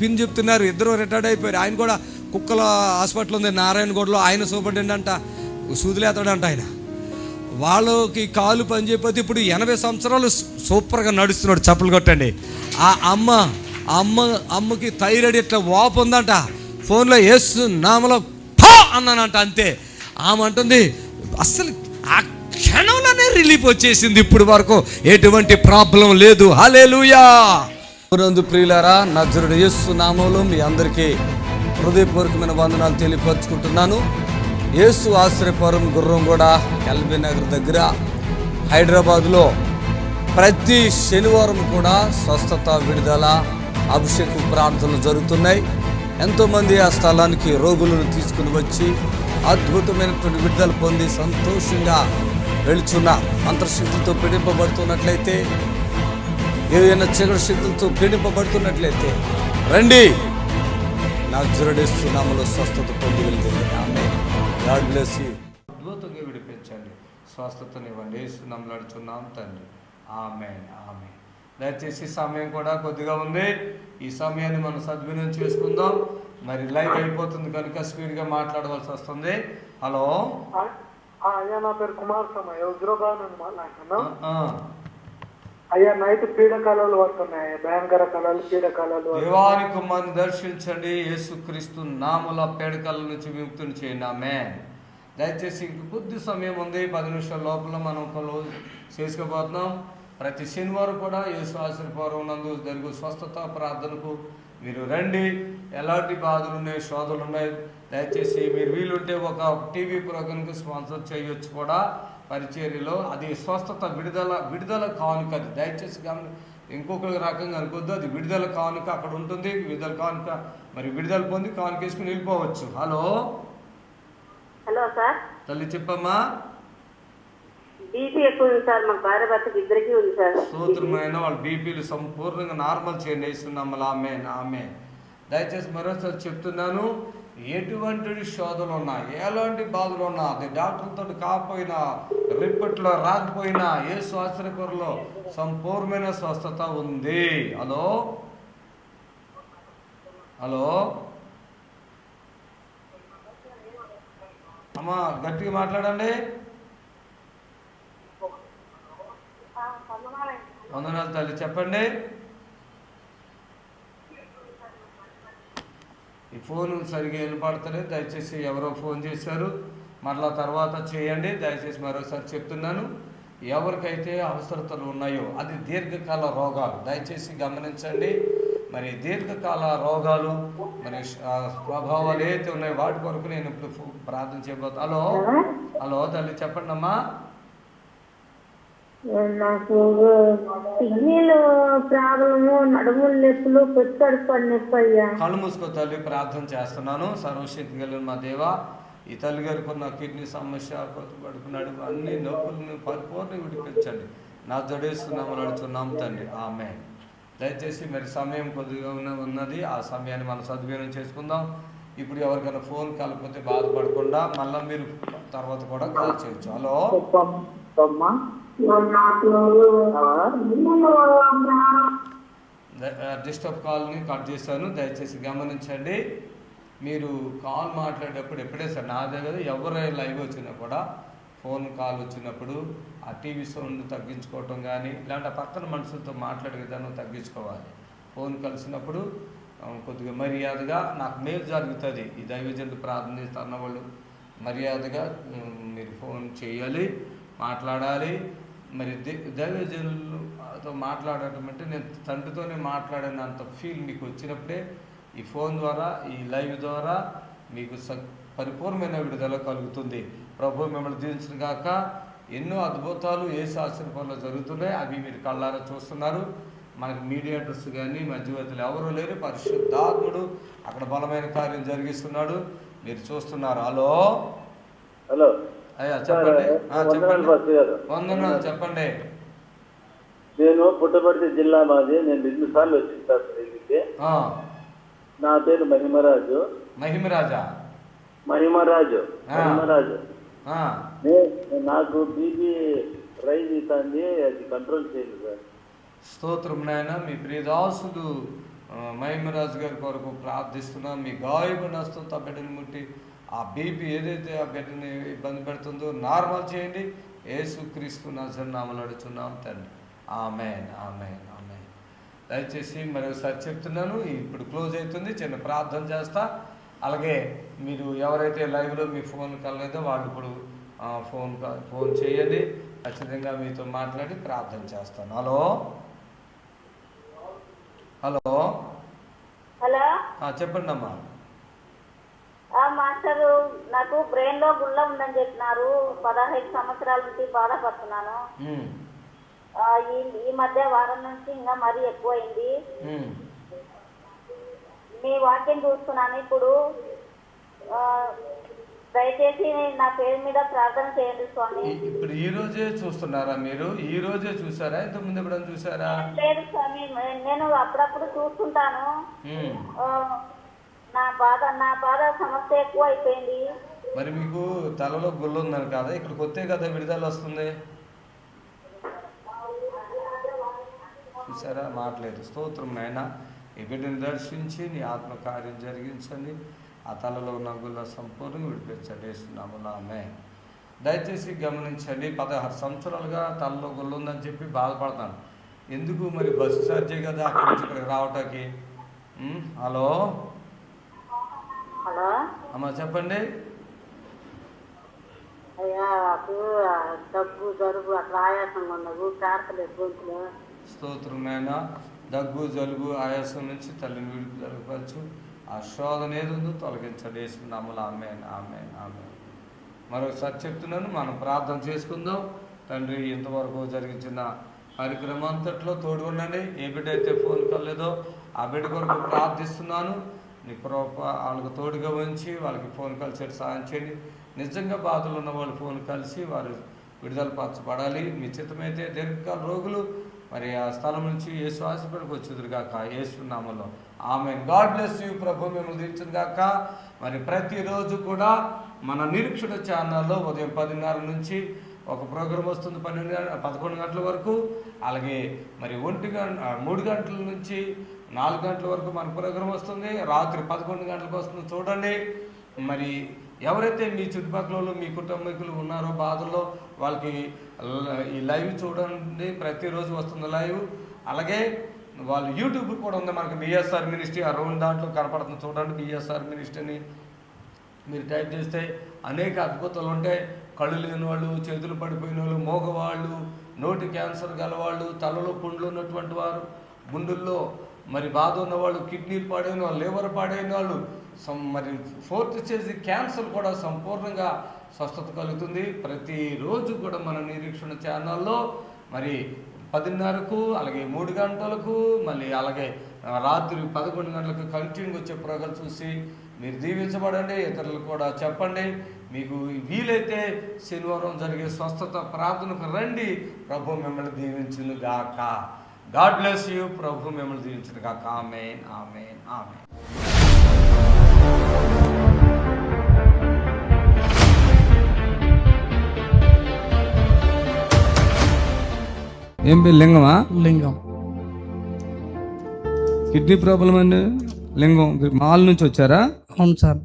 Speaker 1: పిన్ చెప్తున్నారు. ఇద్దరు రిటైర్డ్ అయిపోయారు. ఆయన కూడా కుక్కల హాస్పిటల్ ఉంది నారాయణగూడలో. ఆయన సూపరింటెండెంట్ అంట. సూదులేతాడంట ఆయన. వాళ్ళకి కాలు పని చేయకపోతే ఇప్పుడు 80 సంవత్సరాలు సూపర్గా నడుస్తున్నాడు. చప్పలు కొట్టండి. ఆ అమ్మకి థైరాయిడ్ ఇట్లా వాపు ఉందంట. ఫోన్లో యేసు నామలో పా అన్నానంట, అంతే. ఆమె అంటుంది అసలు ఆ క్షణంలోనే రిలీఫ్ వచ్చేసింది. ఇప్పుడు వరకు ఎటువంటి ప్రాబ్లం లేదు. హల్లెలూయా. ప్రియులారా, నజరుడు యేసు నామములో మీ అందరికీ హృదయపూర్వకమైన వందనాలు తెలియపరుచుకుంటున్నాను. యేసు ఆశ్రయపురం గుర్రంగూడ ఎల్బీ నగర్ దగ్గర హైదరాబాద్లో ప్రతి శనివారం కూడా స్వస్థత, విడుదల, అభిషేక ప్రార్థనలు జరుగుతున్నాయి. ఎంతోమంది ఆ స్థలానికి రోగులను తీసుకుని వచ్చి అద్భుతమైనటువంటి విడుదల పొంది సంతోషంగా వెళుచున్న అంతర్శక్తులతో పీడింపబడుతున్నట్లయితే, ఏదైనా చీకటి శక్తులతో పీడింపబడుతున్నట్లయితే రండి, నజరేయుడు నామములో స్వస్థత పొంది వెళ్తుంది. ఆమేన్. God bless you. అద్భుతంగా విడిపించండి, స్వస్థతనివ్వండి. యేసు నామములో అడుగుచున్నాం తండ్రి. ఆమేన్. ఆమేన్. దయచేసి సమయం కూడా కొద్దిగా ఉంది. ఈ సమయాన్ని మనం సద్వినియోగం చేసుకుందాం. మరి లైవ్ అయిపోతుంది కనుక స్పీడ్గా మాట్లాడవలసి వస్తుంది. హలో
Speaker 10: అయ్యా, నా పేరు కుమార్ స్వామి, హుజరాబాద్ నుండి మాట్లాడుతున్నాను. అయ్యా, నైట్ పీడకలలు పడుతున్నాయి, భయంకర కళలు, పీడకలలు.
Speaker 1: దేవాని కుమారుని దర్శించండి. యేసుక్రీస్తు నామములో పీడకల నుంచి విముక్తిని చేయండి. ఆమేన్. దయచేసి ఇంక కొద్ది సమయం ఉంది, 10 నిమిషాల లోపల మనం చేసుకోబోతున్నాం. ప్రతి శనివారం కూడా యేసు ఆశీర్వాదం నందు జరుగు స్వస్థత ప్రార్థనకు మీరు రండి. ఎలాంటి బాధలు ఉన్నాయి, శోధనలు ఉన్నాయి, దయచేసి మీరు వీలుంటే ఒక టీవీ ప్రోగ్రాంకి స్పాన్సర్ చేయొచ్చు కూడా పరిచర్యలో. అది స్వస్థత, విడుదల కానుక. అది దయచేసి ఇంకొక రకంగా అనుకోద్దు, అది విడుదల కానుక అక్కడ ఉంటుంది. విడుదల కానుక మరి విడుదల పొంది కానుక వేసుకుని వెళ్ళిపోవచ్చు. హలో
Speaker 6: హలో సార్,
Speaker 1: తల్లి చెప్పమ్మా.
Speaker 6: బీపీ ఎక్కువ ఉంది సార్, మాకు భార్య భర్తకి ఇద్దరికి ఉంది సార్.
Speaker 1: స్తోత్రమైన వాళ్ళ బీపీలు సంపూర్ణంగా నార్మల్ చేయండి. వేస్తున్నాం. ఆమేన్. ఆమేన్. దయచేసి మరోసారి చెప్తున్నాను, ఎటువంటి శోధనలు ఉన్నా, ఎలాంటి బాధలు ఉన్నా, అది డాక్టర్తో కాకపోయినా, రిపోర్ట్లో రాకపోయినా, యేసు ఆశ్చర్యకరులో సంపూర్ణమైన స్వస్థత ఉంది. హలో హలో అమ్మా, గట్టిగా మాట్లాడండి. వందనాలు తల్లి, చెప్పండి. ఈ ఫోన్ సరిగా వినపడతలేదు. దయచేసి ఎవరో ఫోన్ చేశారు, మరలా తర్వాత చేయండి. దయచేసి మరోసారి చెప్తున్నాను, ఎవరికైతే అవసరతలు ఉన్నాయో అది దీర్ఘకాల రోగాలు, దయచేసి గమనించండి. మరి దీర్ఘకాల రోగాలు, మరి ప్రభావాలు ఏదైతే ఉన్నాయో వాటి కొరకు నేను ఇప్పుడు ప్రార్థన చేయబోతాను. హలో హలో తల్లి, చెప్పండి అమ్మా.
Speaker 6: నాకు కిడ్నీలో ప్రాబ్లము, నడుములు నొప్పులు, పెట్టుకడుపు నొప్పి అయ్యా.
Speaker 1: కళ్ళు మూసుకో తల్లి, ప్రార్థన చేస్తున్నాను. సర్వశక్తి కలిగిన మా దేవ, ఈ తల్లి గారికి ఉన్న కిడ్నీ సమస్య, పడుకున్నాడు, అన్ని నొప్పులను పరిపూర్ణ విడిపించండి. నా జడేస్తున్నాము నడుచున్నాం తండ్రి. ఆమేన్. దయచేసి మరి సమయం కొద్దిగా ఉన్నది, ఆ సమయాన్ని మనం సద్వినియోగం చేసుకుందాం. ఇప్పుడు ఎవరికైనా ఫోన్ కాకపోతే బాధపడకుండా మళ్ళీ మీరు తర్వాత కూడా కాల్ చేయొచ్చు. హలో డిస్టర్బ్ కాల్ని కట్ చేశాను, దయచేసి గమనించండి. మీరు కాల్ మాట్లాడేటప్పుడు ఎప్పుడే సార్ నాదే కదా, ఎవరైనా లైవ్ వచ్చినా కూడా ఫోన్ కాల్ వచ్చినప్పుడు ఆ టీవీ సౌండ్ తగ్గించుకోవటం కానీ, ఇలాంటి పక్కన మనుషులతో మాట్లాడే విధానం తగ్గించుకోవాలి. ఫోన్ కలిసినప్పుడు కొద్దిగా మర్యాదగా, నాకు మేలు జరుగుతుంది, ఈ దైవజనుడు ప్రార్థన చేస్తున్న వాళ్ళు మర్యాదగా మీరు ఫోన్ చేయాలి, మాట్లాడాలి. మరి దైవజనులతో మాట్లాడటం అంటే నేను తండ్రితోనే మాట్లాడినంత ఫీల్ మీకు వచ్చినప్పుడే ఈ ఫోన్ ద్వారా, ఈ లైవ్ ద్వారా మీకు పరిపూర్ణమైన విడుదల కలుగుతుంది. ప్రభు మిమ్మల్ని దీవించిన గాక. ఎన్నో అద్భుతాలు యేసు ఆశీర్వాదంలో జరుగుతున్నాయి, అవి మీరు కళ్ళారా చూస్తున్నారు. మనకి మీడియేటర్స్ కానీ మధ్యవర్తులు ఎవరూ లేరు, పరిశుద్ధాత్ముడు అక్కడ బలమైన కార్యం జరిగిస్తున్నాడు, మీరు చూస్తున్నారు. హలో
Speaker 10: హలో
Speaker 1: అయ్యా చెప్పండి. వందనాలు, చెప్పండి.
Speaker 10: నేను పుట్టపర్తి జిల్లా మాది, నేను 2 సార్లు వచ్చింది సార్ ఇంటికి. నా పేరు మహిమరాజు.
Speaker 1: మహిమరాజా?
Speaker 10: మహిమరాజు. నాకు బీపీ రైజ్ అవుతుంది, అది కంట్రోల్ చేయండి సార్.
Speaker 1: స్తోత్రం నాయన. మీ ప్రియదాసుడు మహిమరాజు గారి కొరకు ప్రార్థిస్తున్నాం. మీ గాయపడిన హస్తంతో ఆ బిడ్డని ముట్టి ఆ బీపీ ఏదైతే ఆ బిడ్డని ఇబ్బంది పెడుతుందో నార్మల్ చేయండి. యేసుక్రీస్తు నామములో అడుగుతున్నాం తండ్రి. ఆమేన్. ఆమేన్. ఆమేన్. దయచేసి మరొకసారి చెప్తున్నాను, ఇప్పుడు క్లోజ్ అవుతుంది, చిన్న ప్రార్థన చేస్తా. అలాగే మీరు ఎవరైతే లైవ్లో మీ ఫోన్ కలలేదో వాళ్ళు ఇప్పుడు ఫోన్ చేయండి, ఖచ్చితంగా మీతో మాట్లాడి ప్రార్థన చేస్తాను. హలో హలో
Speaker 6: హలో
Speaker 1: చెప్పండి అమ్మా.
Speaker 6: మాస్టరు, నాకు బ్రెయిన్ లో గుళ్ళ ఉందని చెప్పినారు. 15 సంవత్సరాల నుంచి బాధపడుతున్నాను. ఈ మధ్య వారం నుంచి ఇంకా మరీ ఎక్కువైంది. మీ వాక్యం చూస్తున్నాను ఇప్పుడు. దయచేసి నా పేరు మీద ప్రార్థన చేయండి స్వామి.
Speaker 1: ఇప్పుడు ఈ రోజే చూస్తున్నారా మీరు? ఈ రోజే చూసారా? ఇంతకు ముందు ఎప్పుడైనా చూసారా?
Speaker 6: లేదు స్వామి, నేను అప్పుడప్పుడు చూస్తుంటాను. నా బాధ సమస్య ఎక్కువ అయిపోయింది.
Speaker 1: మరి మీకు తలలో గుళ్ళు ఉందని కదా, ఇక్కడ కొత్తే కదా విడుదల వస్తుంది. చూసారా? మాట్లేదు. స్తోత్రం నాయన. ఈ బిడ్డను దర్శించి నీ ఆత్మకార్యం జరిగించండి. ఆ తలలో ఉన్న గుళ్ళ సంపూర్ణంగా విడిపించండి. వేస్తున్నాము నామే. దయచేసి గమనించండి, 16 సంవత్సరాలుగా తలలో గుళ్ళు ఉందని చెప్పి బాధపడతాను. ఎందుకు? మరి బస్సు ఛార్జీ కదా అక్కడి నుంచి ఇక్కడికి రావటానికి. హలో
Speaker 6: హలో
Speaker 1: అమ్మా, చెప్పండి.
Speaker 6: అయ్యా, దగ్గు జలుబు అట్లా ఆయాసంగా ఉండవు, ప్రార్థలేదు గొంతులు.
Speaker 1: స్తోత్రం నాయన. దగ్గు జలుబు ఆయాసం నుంచి తల్లిని విడుపు జరగవచ్చు. ఆ శోధన ఏది ఉందో తొలగించండి. వేసుకున్నాము. ఆమేన్, ఆమేన్, ఆమేన్. మరొకసారి చెప్తున్నాను, మనం ప్రార్థన చేసుకుందాం. తండ్రి, ఇంతవరకు జరిగించిన కార్యక్రమం అంతట్లో తోడు ఉండండి. ఏ బిడ్డ అయితే ఫోన్ కాలేదో ఆ బిడ్డ కొరకు ప్రార్థిస్తున్నాను. నీ కృప వాళ్ళకు తోడుగా ఉంచి వాళ్ళకి ఫోన్ కాల్ చేసి సాయం చేయండి. నిజంగా బాధలు ఉన్న వాళ్ళు ఫోన్ కలిసి వారు విడుదల పరచబడాలి. మీ చిత్తమైతే దీర్ఘకాల రోగులు మరి ఆ స్థలం నుంచి యేసు హాస్పిటల్కి వచ్చేది కాక యేసు నామములో ఆమేన్. God bless you. ప్రభు మిమ్మల్ని దీవించును గాక. మరి ప్రతిరోజు కూడా మన నిరీక్షణ ఛానల్లో ఉదయం 10:30 నుంచి ఒక ప్రోగ్రాం వస్తుంది 11 గంటల వరకు. అలాగే మరి 3 గంటల నుంచి 4 గంటల వరకు మన ప్రోగ్రాం వస్తుంది. రాత్రి 11 గంటలకు వస్తుంది. చూడండి. మరి ఎవరైతే మీ చుట్టుపక్కల మీ కుటుంబీకులు ఉన్నారో బాధల్లో వాళ్ళకి ఈ లైవ్ చూడండి. ప్రతిరోజు వస్తుంది లైవ్. అలాగే వాళ్ళు యూట్యూబ్ కూడా ఉంది మనకి, బిఎస్ఆర్ మినిస్ట్రీ. ఆ రౌండ్ దాంట్లో కనపడుతుంది చూడండి, బిఎస్ఆర్ మినిస్ట్రీని మీరు టైప్ చేస్తే అనేక అద్భుతాలు ఉంటాయి. కళ్ళు లేని వాళ్ళు, చేతులు పడిపోయిన వాళ్ళు, మోగవాళ్ళు, నోటి క్యాన్సర్ గలవాళ్ళు, తలలో పుండ్లు ఉన్నటువంటి వారు, గుండెల్లో మరి బాధ ఉన్నవాళ్ళు, కిడ్నీలు పాడైన వాళ్ళు, లివర్ పాడైన వాళ్ళు, మరి 4th స్టేజ్ క్యాన్సర్ కూడా సంపూర్ణంగా స్వస్థత కలుగుతుంది. ప్రతిరోజు కూడా మన నిరీక్షణ ఛానల్లో మరి 10:30కు, అలాగే 3 గంటలకు, మళ్ళీ అలాగే రాత్రి 11 గంటలకు కంటిన్యూ వచ్చే ప్రోగ్రాం చూసి మీరు దీవించబడండి. ఇతరులకు కూడా చెప్పండి. మీకు వీలైతే శనివారం జరిగే స్వస్థత ప్రార్థనకు రండి. ప్రభు మిమ్మల్ని దీవించును గాక. God bless you. ప్రభు మిమ్మల్ని దీవించును గాక. ఆమేన్, ఆమేన్, ఆమేన్. ఏం పేరు? లింగమా?
Speaker 11: లింగం.
Speaker 1: కిడ్నీ ప్రాబ్లం అండి. లింగం మాల్ నుంచి వచ్చారా?
Speaker 11: అవును సార్.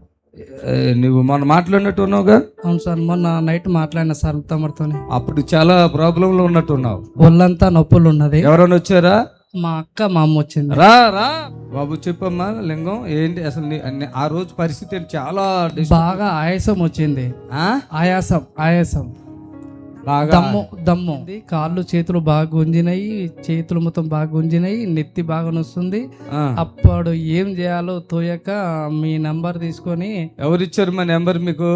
Speaker 1: నువ్వు మొన్న మాట్లాడినట్టు ఉన్నావుగా?
Speaker 11: అవును సార్, మొన్న నైట్ మాట్లాడినా సార్ తమరితోనే.
Speaker 1: అప్పుడు చాలా ప్రాబ్లంలో ఉన్నట్టు ఉన్నావు.
Speaker 11: ఒళ్ళంతా నొప్పులు ఉన్నది.
Speaker 1: ఎవరైనా వచ్చారా?
Speaker 11: మా అక్క మా అమ్మ వచ్చింది.
Speaker 1: రా రా బాబు, చెప్పమ్మా. లింగం ఏంటి అసలు? ఆ రోజు పరిస్థితి చాలా
Speaker 11: బాగా ఆయాసం వచ్చింది. ఆయాసం బాగా దమ్ము. కాళ్ళు చేతులు బాగా గుంజినాయి, చేతులు మొత్తం బాగా గుంజినాయి, నెత్తి బాగా నొస్తుంది. అప్పుడు ఏం చేయాలో తోయక మీ నంబర్ తీసుకొని.
Speaker 1: ఎవరిచ్చారు మా నెంబర్ మీకు?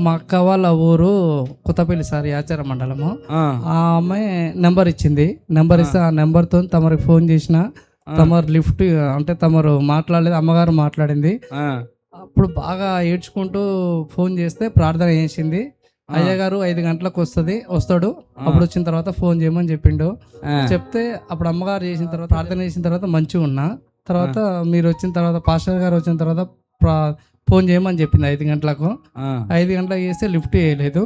Speaker 11: మా అక్క వాళ్ళ ఊరు కొత్తపల్లి సార్, యాచార మండలము. ఆ అమ్మాయి నెంబర్ ఇచ్చింది. నెంబర్ ఇస్తే ఆ నెంబర్తో తమరికి ఫోన్ చేసిన. తమరు లిఫ్ట్ అంటే తమరు మాట్లాడలేదు, అమ్మగారు మాట్లాడింది. అప్పుడు బాగా ఏడ్చుకుంటూ ఫోన్ చేస్తే ప్రార్థన చేసింది. అయ్యగారు 5 గంటలకు వస్తాడు, అప్పుడు వచ్చిన తర్వాత ఫోన్ చేయమని చెప్పిండు. చెప్తే అప్పుడు అమ్మగారు చేసిన తర్వాత ప్రార్థన చేసిన తర్వాత మంచిగా ఉన్నా. తర్వాత మీరు వచ్చిన తర్వాత పాస్టర్ గారు వచ్చిన తర్వాత ఫోన్ చేయమని చెప్పింది 5 గంటలకు. 5 గంటలకు చేస్తే లిఫ్ట్ చేయలేదు.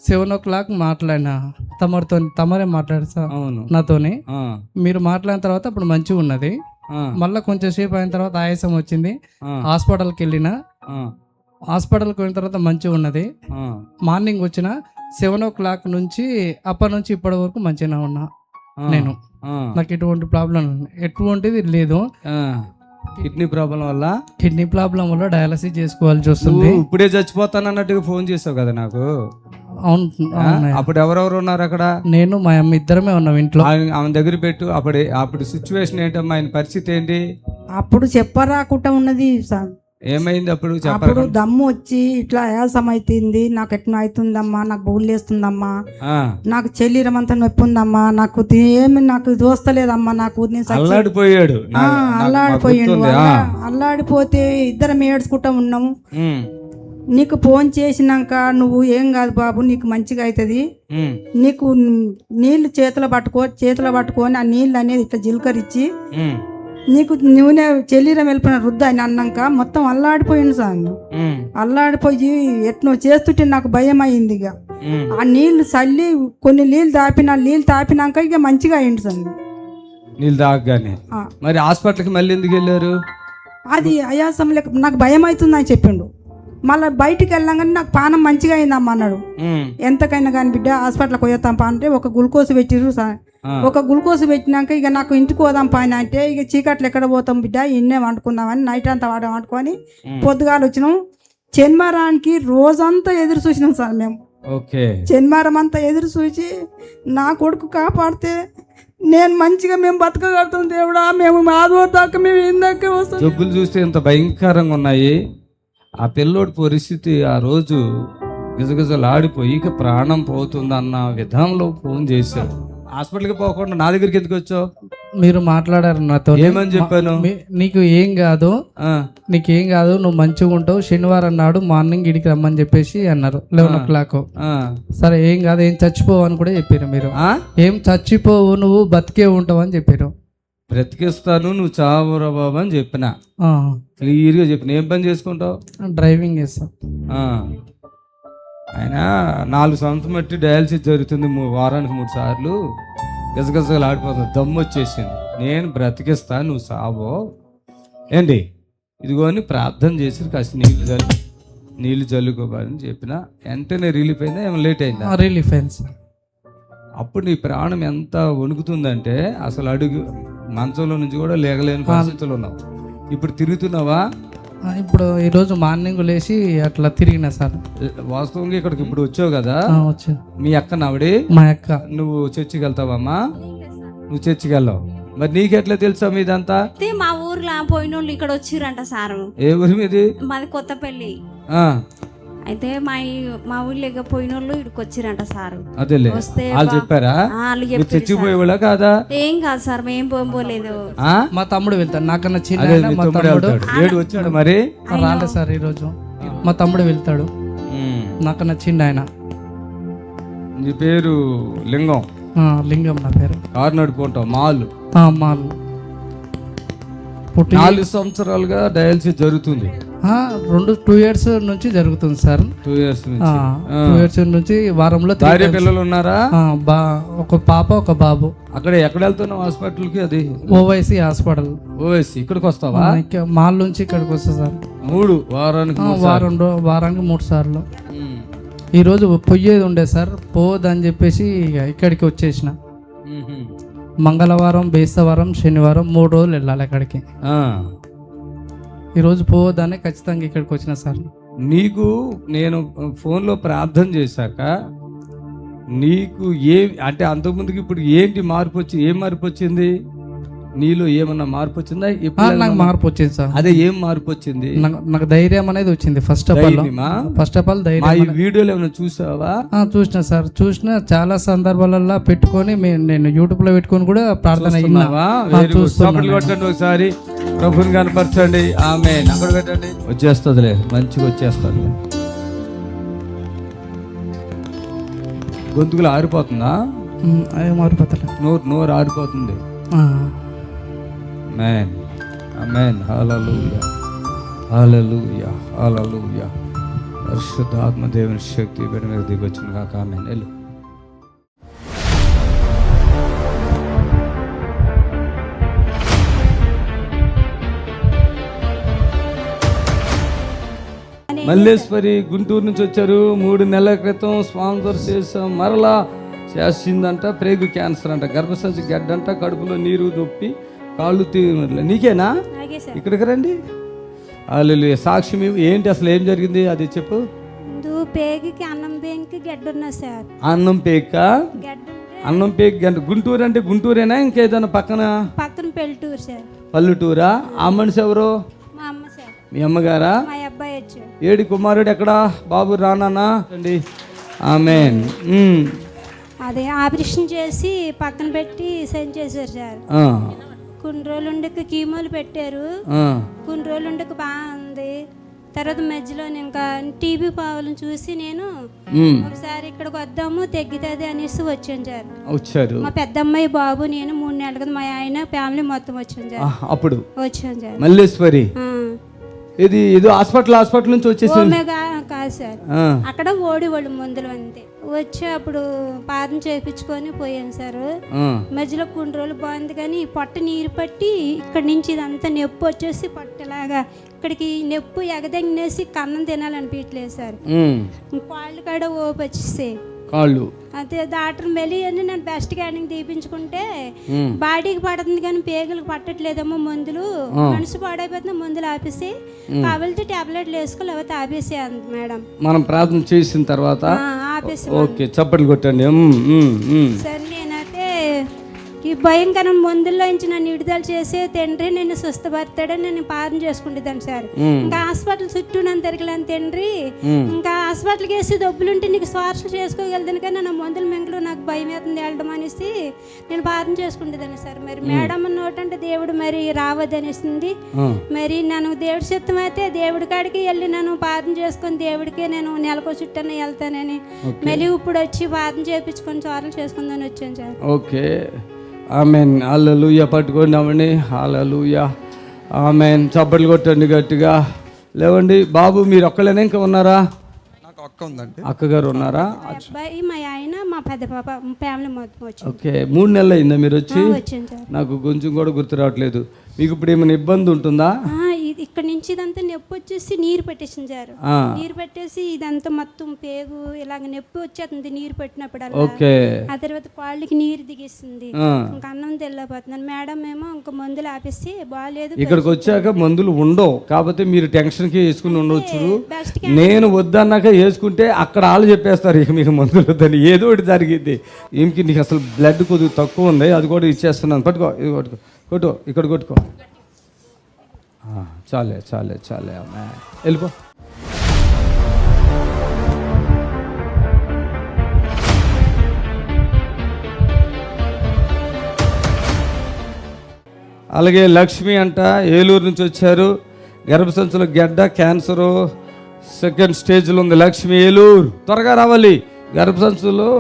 Speaker 11: 7 o'clock మాట్లాడినా తమరితో. తమరే మాట్లాడు సార్ నాతోని. మీరు మాట్లాడిన తర్వాత అప్పుడు మంచిగా ఉన్నది. మళ్ళీ కొంచెం సేపు అయిన తర్వాత ఆయాసం వచ్చింది. హాస్పిటల్కి వెళ్ళిన. హాస్పిటల్కి వెళ్ళిన తర్వాత మంచిగా ఉన్నది. మార్నింగ్ వచ్చిన 7 o'clock నుంచి అప్పటి నుంచి ఇప్పటి వరకు మంచిగా ఉన్నా నేను. నాకు ఎటువంటి ప్రాబ్లం ఎటువంటిది లేదు.
Speaker 1: కిడ్నీ ప్రాబ్లం వల్ల
Speaker 11: డయాలసిస్ చేసుకోవాల్సి వస్తుంది.
Speaker 1: ఇప్పుడే చచ్చిపోతాను అన్నట్టుగా ఫోన్ చేసావు కదా నాకు.
Speaker 11: అవును.
Speaker 1: అప్పుడు ఎవరెవరు ఉన్నారు అక్కడ?
Speaker 11: నేను మా అమ్మ ఇద్దరమే ఉన్నాం ఇంట్లో.
Speaker 1: ఆమె దగ్గర పెట్టు. అప్పుడు సిచ్యువేషన్ ఏంటమ్మా? ఆయన పరిస్థితి ఏంటి?
Speaker 9: అప్పుడు చెప్పరాకుండా ఉన్నది సార్.
Speaker 1: ఏమైంది అప్పుడు
Speaker 9: అప్పుడు
Speaker 1: చెప్పారు?
Speaker 9: దమ్ము వచ్చి ఇట్లా ఆయాసం అవుతుంది, నాకు ఎట్లా అవుతుందమ్మా, నాకు బౌలేస్తుందమ్మా, నాకు శరీరం అంతా నొప్పి ఉందమ్మా, నాకు ఏమి నాకు దోస్తలేదమ్మా, నాకు నేను
Speaker 1: అల్లాడిపోయాడు.
Speaker 9: అల్లాడిపోయాడు. అల్లాడిపోతే ఇద్దరం ఏడ్చుకుంటా ఉన్నాము. నీకు ఫోన్ చేసినాక నువ్వు ఏం కాదు బాబు, నీకు మంచిగా అవుతుంది, నీకు నీళ్లు చేతిలో పట్టుకొని ఆ నీళ్ళు అనేది ఇట్లా జిలకరించి నీకు నూనె శరీరం వెళ్ళిపోయిన రుద్ద అని అన్నాక మొత్తం అల్లాడిపోయింది సార్. అల్లాడిపోయి ఎట్నో చేస్తుంటే నాకు భయం అయింది. ఇక ఆ నీళ్లు చల్లి కొన్ని నీళ్ళు తాపినాక ఇక మంచిగా అయింది సార్.
Speaker 1: నీళ్ళు తాగగానే మరి హాస్పిటల్కి మళ్ళీ ఎందుకు వెళ్ళారు?
Speaker 9: అది ఆయాసం లేక నాకు భయం అవుతుంది అని చెప్పిండు. మళ్ళీ బయటికి వెళ్ళాగానే నాకు పానం మంచిగా అయిందమ్మా అన్నాడు. ఎంతకైనా కానీ బిడ్డ హాస్పిటల్కి పోయేస్తాంపా అంటే ఒక గ్లూకోజ్ పెట్టిరు సార్. ఒక గ్లూకోజ్ పెట్టినాక ఇక నాకు ఇంటికి పోదాం పైన అంటే ఇక చీకట్లు ఎక్కడ పోతాం బిడ్డ, ఇన్నే వండుకుందామని నైట్ అంతా వండుకొని పొద్దుగాలు వచ్చినాం. శనివారానికి రోజంతా ఎదురు చూసినాం సార్ మేము. శనివారం అంతా ఎదురు చూసి నా కొడుకు కాపాడితే నేను మంచిగా మేము బతకగలుగుతాం దేవుడా. మేము ఆదివారం దాకా మేము ఇందాక వస్తాం.
Speaker 1: జబ్బులు చూస్తే ఎంత భయంకరంగా ఉన్నాయి. ఆ పిల్లోడి పరిస్థితి ఆ రోజు గిజగిజలు ఆడిపోయి ఇక ప్రాణం పోతుందన్న విధంలో ఫోన్ చేశారు. హాస్పిటల్కి పోకుండా నా దగ్గరికి ఎందుకు వచ్చావు?
Speaker 11: మీరు మాట్లాడారు నాతో.
Speaker 1: ఏమని చెప్పాను?
Speaker 11: నీకు ఏం కాదు, నువ్వు మంచిగా ఉంటావు, శనివారం నాడు మార్నింగ్ ఇడికి రమ్మని చెప్పేసి అన్నారు 11 o'clock. సరే ఏం కాదు, ఏం చచ్చిపోవు అని కూడా చెప్పారు మీరు. ఏం చచ్చిపోవు, నువ్వు బతికే ఉంటావు అని చెప్పారు.
Speaker 1: బ్రతికిస్తాను, నువ్వు చావురా బాబు అని చెప్పిన, క్లియర్గా చెప్పిన. ఏం పని చేసుకుంటావు?
Speaker 11: డ్రైవింగ్ చేస్తా.
Speaker 1: ఆయన 4 సంవత్సరం బట్టి డయాలసిస్ జరుగుతుంది, వారానికి 3 సార్లు. గజగజలు ఆడిపోతుంది, దమ్ము వచ్చేసింది. నేను బ్రతికిస్తా, నువ్వు సావో ఏంటి ఇదిగోని ప్రార్థన చేసి కాస్త నీళ్ళు జల్లుకోవాలని చెప్పిన. వెంటనే రిలీఫ్ అయిందా? ఏమైనా లేట్ అయిందా?
Speaker 11: రిలీఫ్ అయింది సార్.
Speaker 1: అప్పుడు నీ ప్రాణం ఎంత వణుకుతుందంటే అసలు అడుగు మంచంలో నుంచి కూడా లేగలేని పరిస్థితులు ఉన్నావు. ఇప్పుడు తిరుగుతున్నావా?
Speaker 11: ఇప్పుడు ఈరోజు మార్నింగ్ లేచి అట్లా తిరిగినా సార్.
Speaker 1: వాస్తవంగా ఇక్కడికి ఇప్పుడు వచ్చావు కదా,
Speaker 11: వచ్చా.
Speaker 1: మీ అక్క నావిడి?
Speaker 11: మా అక్క.
Speaker 1: నువ్వు చర్చికి వెళ్తావమ్మా? నువ్వు చర్చికి వెళ్ళావు. మరి నీకెట్లా తెలుసా మీదంతా?
Speaker 12: మా ఊర్లో పోయిన వాళ్ళు ఇక్కడ వచ్చిరంట సార్.
Speaker 1: ఏ ఊరి మీది?
Speaker 12: మాది కొత్తపల్లి. అయితే మా ఊళ్ళో పోయిన వాళ్ళు ఇక్కడికి వచ్చిరంట సార్.
Speaker 1: అదేలే, వాళ్ళు చెప్పారా? చర్చికి పోయేవాళ్ళ కాదా?
Speaker 12: ఏం కాదు సార్, మేము పోలేదు.
Speaker 11: మా తమ్ముడు వెళ్తాడు, నాకన్నా చిన్న.
Speaker 1: ఏడు వచ్చాడు మరి
Speaker 11: రాలే సార్ ఈరోజు. మా తమ్ముడు వెళ్తాడు, నాకన్నా చిన్న ఆయన.
Speaker 1: నీ పేరు లింగం?
Speaker 11: లింగం నా పేరు.
Speaker 1: కారు నడుపుకుంటావు? మాలు. 4 సంవత్సరాలుగా డయాలసిస్ జరుగుతుంది.
Speaker 11: 2 years నుంచి జరుగుతుంది సార్.
Speaker 1: 2 years
Speaker 11: నుంచి వారంలో.
Speaker 1: భార్య పిల్లలు ఉన్నారా?
Speaker 11: ఒక పాప ఒక బాబు.
Speaker 1: అక్కడ ఎక్కడ వెళ్తున్నావు హాస్పిటల్కి? అది
Speaker 11: ఓవైసీ హాస్పిటల్.
Speaker 1: ఓవైసీ. ఇక్కడికి వస్తావా?
Speaker 11: మాల్ నుంచి ఇక్కడికి వస్తా సార్.
Speaker 1: వారానికి
Speaker 11: 3 సార్లు. ఈరోజు పొయ్యేది ఉండే సార్, పోదని చెప్పేసి ఇక్కడికి వచ్చేసిన. మంగళవారం, బేస్తవారం, శనివారం 3 రోజులు వెళ్ళాలి అక్కడికి. ఈరోజు పోవద్దని ఖచ్చితంగా ఇక్కడికి వచ్చిన సార్.
Speaker 1: నీకు నేను ఫోన్లో ప్రార్థన చేశాక నీకు అంటే అంతకుముందుకు ఇప్పుడు ఏంటి మార్పు వచ్చి? ఏం మార్పు వచ్చింది నీలో? ఏమన్నా మార్పు వచ్చిందా?
Speaker 11: నాకు మార్పు వచ్చింది సార్.
Speaker 1: అదే ఏం మార్పు వచ్చింది?
Speaker 11: నాకు ధైర్యం అనేది వచ్చింది. ఫస్ట్ ఆఫ్ ఆల్ ధైర్యం.
Speaker 1: ఈ వీడియోలు ఏమైనా చూసావా?
Speaker 11: చూసిన సార్, చూసిన. చాలా సందర్భాలలో పెట్టుకొని నేను యూట్యూబ్ లో పెట్టుకొని కూడా ప్రార్థన
Speaker 1: ఒకసారి ప్రభుని కనపరచండి. ఆమేన్. అక్కడ పెట్టండి, వచ్చేస్తుందిలే, మంచిగా వచ్చేస్తుంది. గొంతుకులు ఆరిపోతుందా? నోరు ఆరిపోతుంది. ఆమేన్, ఆమేన్. హల్లెలూయా, హల్లెలూయా, హల్లెలూయా. పరిశుద్ధాత్మ దేవుని శక్తి బిడ్డ మీద దిగొచ్చిన కాక. ఆమేన్. వెళ్ళు. మల్లేశ్వరి గుంటూరు నుంచి వచ్చారు. 3 నెలల క్రితం స్పాన్సర్ చేసాం. మరలా చేసిందంట. ప్రేగు క్యాన్సర్ అంట, గర్భసంచి గడ్డంట, కడుపులో నీరు నొప్పి, కాళ్ళు నీకేనా? ఇక్కడికి రండి. హల్లెలూయా. సాక్ష్యం ఏంటి, అసలు ఏం జరిగింది అది చెప్పు.
Speaker 12: పేగుకి అన్నం పేగుకి గడ్డున్నా సార్.
Speaker 1: అన్నం పేక, అన్నం పేక గడ్డ. గుంటూరు అంటే గుంటూరేనా ఇంకేదైనా పక్కన?
Speaker 12: పక్కన పల్లెటూరు సార్.
Speaker 1: పల్లెటూరా? ఆ మనిషి ఎవరు?
Speaker 12: మా అమ్మ సార్.
Speaker 1: మీ అమ్మగారా?
Speaker 12: మా అబ్బాయి వచ్చాడు.
Speaker 1: ఏడి కుమారుడు ఎక్కడా? బాబు రానా అండి. ఆమేన్.
Speaker 12: అదే ఆపరేషన్ చేసి పక్కన పెట్టి సెండ్ చేశారు సార్. కొన్ని రోజులు ఉండక కీమోలు పెట్టారు. కొన్ని రోజులు ఉండక బాగుంది. తర్వాత మధ్యలో ఇంకా టీబీ పావులను చూసి నేను ఒకసారి ఇక్కడికి వద్దాము తగ్గుతుంది అనేసి వచ్చాను సార్. మా పెద్దమ్మాయి బాబు నేను 3 నెలల కదా మా ఆయన ఫ్యామిలీ మొత్తం వచ్చాను సార్.
Speaker 1: అప్పుడు
Speaker 12: వచ్చాను సార్.
Speaker 1: మల్లేశ్వరి ఇది ఏదో హాస్పిటల్ నుంచి వచ్చేసి
Speaker 12: కాదు సార్, అక్కడ వాళ్ళు మందులు అంతే వచ్చి అప్పుడు పాదం చేయించుకొని పోయాను సార్. మధ్యలో కొన్ని రోజులు బాగుంది కానీ పొట్ట నీరు పట్టి ఇక్కడ నుంచి ఇదంతా నొప్పి వచ్చేసి పొట్టలాగా ఇక్కడికి నొప్పి ఎగదగినేసి కన్నం తినాలనిపించలేదు సార్. కాళ్ళు కాడ ఓపు వచ్చేసి
Speaker 1: కాళ్ళు
Speaker 12: అదే డాక్టర్ మెలి అని నేను బెస్ట్ స్కానింగ్ తీపించుకుంటే బాడీకి పడుతుంది కానీ పేగులకు పట్టట్లేదేమో మందులు, మనసు పాడైపోతున్న మందులు ఆపేసి కావాలంటే టాబ్లెట్లు వేసుకో లేకపోతే ఆపేసి అంది మేడం.
Speaker 1: మనం ప్రార్థన చేసిన తర్వాత
Speaker 12: ఆపేసి
Speaker 1: ఓకే చప్పట్లు కొట్టండి.
Speaker 12: సరే నేనైతే ఈ భయంకరం మందుల్లోంచి నన్ను విడుదల చేసే తండ్రి నేను స్వస్థపడతాడని నేను ప్రార్థన చేసుకుంటాను సార్. ఇంకా హాస్పిటల్ చుట్టూ నన్ను తిరగలేని తండ్రి, ఇంకా హాస్పిటల్కి వేసి డబ్బులుంటే నీకు స్వార్థలు చేసుకోగలుగుతాను కానీ నా మందులు మెంగలు నాకు భయం అవుతుంది వెళ్ళడం అనేసి నేను ప్రార్థన చేసుకుంటుందని సార్. మరి మేడం నోటంటే దేవుడు మరి రావద్దనేసింది. మరి నన్ను దేవుడి చిత్తం అయితే దేవుడి కాడికి వెళ్ళి నన్ను ప్రార్థన చేసుకొని దేవుడికే నేను నెలకో చుట్టూ వెళ్తానని మళ్ళీ ఇప్పుడు వచ్చి ప్రార్థన చేయించుకొని చోరలు చేసుకుందని వచ్చాను సార్.
Speaker 1: Okay amen. హల్లెలూయా. పట్టుకోండి. హల్లెలూయా. ఆమెన్. చప్పట్లు కొట్టండి గట్టిగా. లేవండి. బాబు మీరు ఒక్కలేనా ఇంకా ఉన్నారా?
Speaker 13: నాకు అక్క ఉందండి.
Speaker 1: అక్కగారు ఉన్నారా?
Speaker 12: అబ్బాయి మా ఆయన మా పెద్ద పాప ఫ్యామిలీ మొత్తం వచ్చి.
Speaker 1: ఓకే 3 నెలలు అయిందా మీరు వచ్చి?
Speaker 12: వచ్చాను సార్.
Speaker 1: నాకు కొంచెం కూడా గుర్తు రావట్లేదు. మీకు ఇప్పుడు ఏమైనా ఇబ్బంది ఉంటుందా?
Speaker 12: ఇక్కడ నుంచి ఇదంతా నొప్పి వచ్చేసి నీరు పెట్టేసింది సార్. నీరు పెట్టేసి ఇదంతా మొత్తం పేగు ఇలాగ నొప్పి వచ్చేస్తుంది నీరు పెట్టినప్పుడు. ఆ తర్వాత కాళ్ళకి నీరు దిగేస్తుంది. ఇంకా అన్నం తెల్లపోతున్నాను. మేడం ఏమో ఇంకా మందులు ఆపేసి బాగాలేదు.
Speaker 1: ఇక్కడికి వచ్చాక మందులు ఉండవు కాబట్టి మీరు టెన్షన్కి వేసుకుని ఉండవచ్చు. నేను వద్దన్నాక వేసుకుంటే అక్కడ వాళ్ళు చెప్పేస్తారు ఇక మీకు మందులు వద్దని. ఏదో ఒకటి జరిగింది. ఏమికి నీకు అసలు బ్లడ్ కొద్దిగా తక్కువ ఉంది, అది కూడా ఇచ్చేస్తున్నాను. పట్టుకో, ఇది కొట్టుకో, కొట్టు, ఇక్కడ కొట్టుకో. చాలే అమ్మా, వెళ్ళిపో. అలాగే లక్ష్మి అంట ఏలూరు నుంచి వచ్చారు. గర్భసంచులో గడ్డ క్యాన్సరు 2nd స్టేజ్లో ఉంది. లక్ష్మి ఏలూరు త్వరగా రావాలి. గర్భసంచులో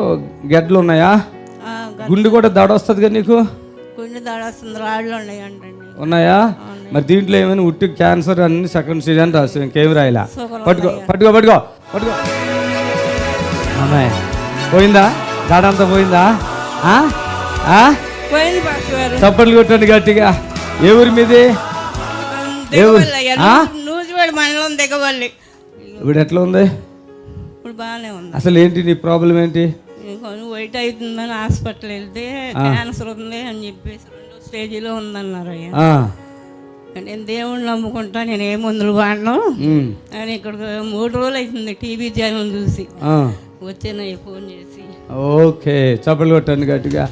Speaker 1: గడ్డలు ఉన్నాయా? గుండె కూడా దడ వస్తుంది కదా నీకు?
Speaker 14: గుండె దడ వస్తుంది, రాళ్ళు
Speaker 1: ఉన్నాయా? మరి దీంట్లో ఏమైనా ఉట్టి క్యాన్సర్ అన్ని 2nd స్టేజ్ అని రాసి ఇంకేమి రాయలా. పట్టుకో. అమ్మాయి పోయిందా? దాడంతా పోయిందా? చప్పట్లు కొట్టండి గట్టిగా. ఏ ఊరి మీది? ఇప్పుడు ఎట్లా ఉంది?
Speaker 14: ఇప్పుడు బాగానే ఉంది.
Speaker 1: అసలు ఏంటి నీ ప్రాబ్లం ఏంటి?
Speaker 14: వైట్ అవుతుందని హాస్పిటల్ వెళ్తే క్యాన్సర్ ఉంది అని చెప్పేసి 2వ స్టేజ్లో ఉందన్నారు. అయ్యా నేను దేవుణ్ణి నమ్ముకుంటా, నేను ఏ మందులు వాడను అని ఇక్కడ 3 రోజులు అవుతుంది టీవీ ఛానల్ చూసి వచ్చానయ్య ఫోన్ చేసి.
Speaker 1: ఓకే చప్పట్లు కొట్టండి గట్టిగా.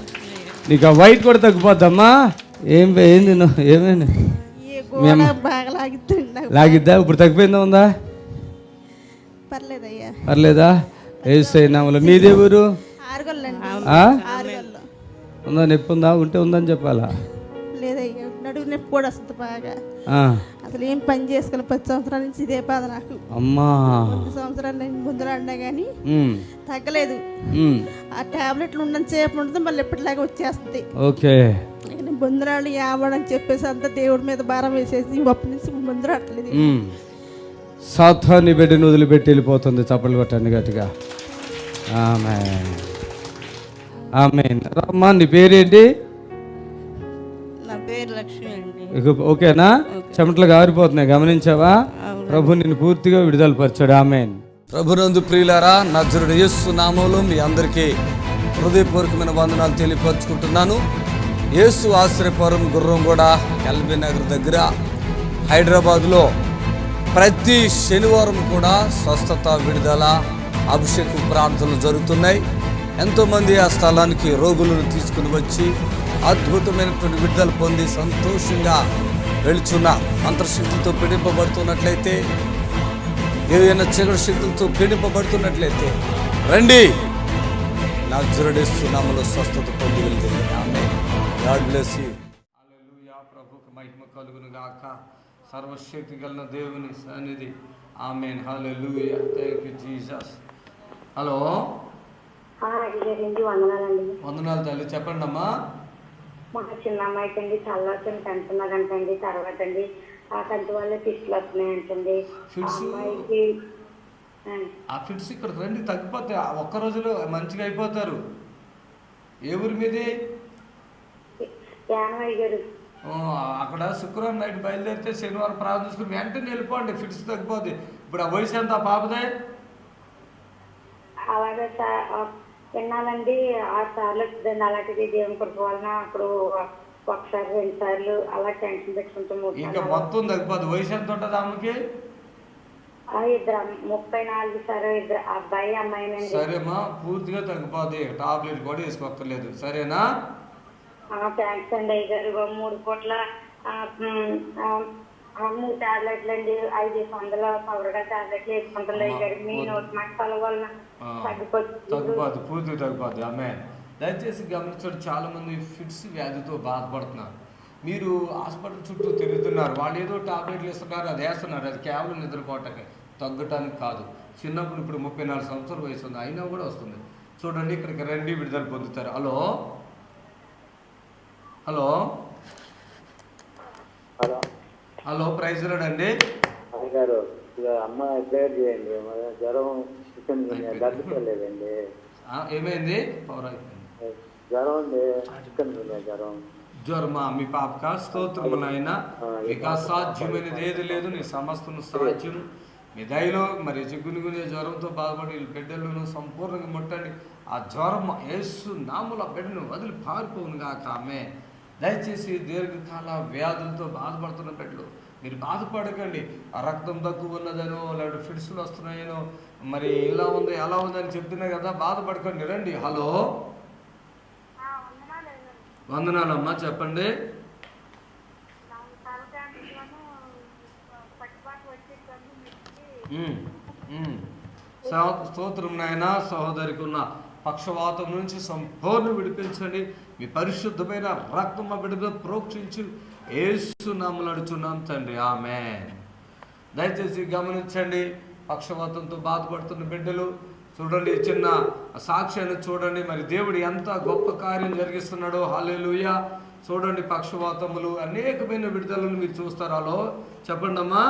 Speaker 1: నీకు ఆ వైట్ కూడా తగ్గిపోద్దమ్మా. ఏంది ఏమైంది? లాగిద్దా? ఇప్పుడు తగ్గిపోయిందా? ఉందా? పర్లేదా? ఏసైనా మీదే ఊరు? ఉందా? నొప్పి ఉందా? ఉందని చెప్పాలా?
Speaker 15: నడుగు నొప్పి కూడా వస్తుంది బాగా. అసలు ఏం పని చేసుకోవాలి. 10 సంవత్సరాల నుంచి ఇదే బాధ నాకు.
Speaker 1: అమ్మా
Speaker 15: 10 సంవత్సరాల నుంచి ముందర అన్నా కానీ తగ్గలేదు. ఆ టాబ్లెట్లు ఉండని సేపు ఉంటుంది, మళ్ళీ ఎప్పటిలాగా వచ్చేస్తుంది.
Speaker 1: ఓకే
Speaker 15: ముందరాళ్ళు యావడని చెప్పేసి అంతా దేవుడి మీద భారం వేసేసి అప్పటి నుంచి ముందర అట్టలేదు.
Speaker 1: సాతాను బిడ్డను వదిలిపెట్టి వెళ్ళిపోతుంది. చప్పట్లు కొట్టండి గట్టిగా. ఆమేన్. రమ్మా, నీ పేరేంటి?
Speaker 14: నా పేరు లక్ష్మి అండి.
Speaker 1: ఓకేనా? చెమటలు గారిపోతున్నాయి, గమనించావా? ప్రభు నిన్ను పూర్తిగా విడుదల పరిచాడు. ఆమేన్. ప్రభునందు ప్రియులారా, నజరుడు యేసు నామములో మీ అందరికీ హృదయపూర్వకమైన వందనాలు తెలియపరుచుకుంటున్నాను. యేసు ఆశ్రయపురం గుర్రంగూడ ఎల్బీ నగర్ దగ్గర హైదరాబాద్లో ప్రతి శనివారం కూడా స్వస్థత, విడుదల, అభిషేకం ప్రార్థనలు జరుగుతున్నాయి. ఎంతోమంది ఆ స్థలానికి రోగులను తీసుకుని వచ్చి అద్భుతమైనటువంటి విడుదల పొంది సంతోషంగా వెళుచున్న అంతర్శక్తులతో పీడింపబడుతున్నట్లయితే, ఏదైనా చీకటి శక్తులతో పీడింపబడుతున్నట్లయితే రండి, నజరేయుడేసునామములో స్వస్థత పొంది వెళ్తుంది. Amen. God bless you. Hallelujah. ప్రభువుకు మహిమ కలుగును గాక. సర్వశక్తి గల దేవుని సన్నిధి. Amen. Hallelujah. Thank you Jesus. Hello, వందనాలు తల్లి. చెప్పండి అమ్మా.
Speaker 6: మా చిన్న అమ్మాయికి అండి చల్లొచ్చని కంటున్నారంటండి. తర్వాత అండి ఆ కంటి వల్ల ఫిట్స్లు వస్తున్నాయంటండి. అమ్మాయికి
Speaker 1: ఆ ఫిట్స్ ఇక్కడ రండి, తగ్గిపోతాయి. ఒక్క రోజులో మంచిగా అయిపోతారు. ఏ ఊరి మీది? అక్కడ శుక్రవారం నైట్ బయలుదేరితే శనివారం ప్రార్థన చేసుకుని వెంటనే వెళ్ళిపోండి, ఫిట్స్ తగ్గిపోద్ది. ఇప్పుడు ఆ వయసు ఎంత పాపదే?
Speaker 6: అలాగే విన్నానండి 6 సార్లు వచ్చిందండి. అలాంటిది దేవుని కృప వలన అప్పుడు ఒకసారి 2 సార్లు అలా టెన్షన్ పెట్టుకుంటాము.
Speaker 1: ఇంకా మొత్తం తగ్గిపోద్ది. వయసు ఎంత ఉంటుంది ఆమెకి?
Speaker 6: ఇద్దరు 34 సార్, ఇద్దరు అబ్బాయి అమ్మాయినండి.
Speaker 1: సరేమ్మా, పూర్తిగా తగ్గిపోద్ది. టాబ్లెట్ కూడా వేసుకోక్కర్లేదు. సరేనా?
Speaker 6: థ్యాంక్స్ అండి అయ్యగారు. 3 పూట్ల 3 టాబ్లెట్లు అండి, 500 పవర్గా టాబ్లెట్లు వేసుకుంటుంది అయ్యగారు. మీ నోటి మాటల వలన
Speaker 1: తగ్గిపోద్ది, పూర్తిగా తగ్గిపోద్ది. ఆమె దయచేసి గమనించండి, చాలా మంది ఫిట్స్ వ్యాధితో బాధపడుతున్నారు. మీరు హాస్పిటల్ చుట్టూ తిరుగుతున్నారు, వాళ్ళు ఏదో టాబ్లెట్లు ఇస్తున్నారు, అది వేస్తున్నారు. అది కేవలం నిద్రపోవటానికి, తగ్గటానికి కాదు. చిన్నప్పుడు ఇప్పుడు 34 సంవత్సరాల వయసు ఉంది, అయినా కూడా వస్తుంది. చూడండి, ఇక్కడికి రండి, విడుదల పొందుతారు. Hello hello
Speaker 7: hello
Speaker 1: hello, praise lord అండి.
Speaker 7: గారు అమ్మ ప్రేయర్ చేయండి. జ్వరం తగ్గుతలేదండి.
Speaker 1: ఏమైంది?
Speaker 7: జ్వరం ఉంది, జ్వరం.
Speaker 1: జ్వరమా మీ పాపక? స్తోత్రము నాయన. మీకు అసాధ్యమైనది ఏది లేదు, నీ సమస్తను సాధ్యం. మీ దయలో మరి చిగునుగునే జ్వరంతో బాధపడి బిడ్డలను సంపూర్ణంగా ముట్టండి. ఆ జ్వరం యేసు నామములో బిడ్డను వదిలి పారిపోవును గాక. ఆమె దయచేసి దీర్ఘకాల వ్యాధులతో బాధపడుతున్న బిడ్డలు మీరు బాధపడకండి. ఆ రక్తం తక్కువ ఉన్నదనో, లేదా ఫిట్స్లు వస్తున్నాయనో, మరి ఇలా ఉంది అలా ఉందని చెప్తున్నా కదా, బాధపడకండి, రండి. హలో, వందనాలమ్మా, చెప్పండి. స్తోత్రం నాయన. సహోదరికి ఉన్న పక్షవాతం నుంచి సంపూర్ణ విడిపించండి. మీ పరిశుద్ధమైన రక్తం మా బిడ్డ ప్రోక్షించి యేసు నామములో అడుగుచున్నాం తండ్రి. ఆమేన్. దయచేసి గమనించండి, పక్షవాతంతో బాధపడుతున్న బిడ్డలు చూడండి, చిన్న సాక్ష్యాన్ని చూడండి. మరి దేవుడు ఎంత గొప్ప కార్యం జరిగిస్తున్నాడో. హల్లెలూయా. చూడండి, పక్షవాతములు అనేకమైన విడుదలను మీరు చూస్తారు. హలో, చెప్పండి అమ్మా.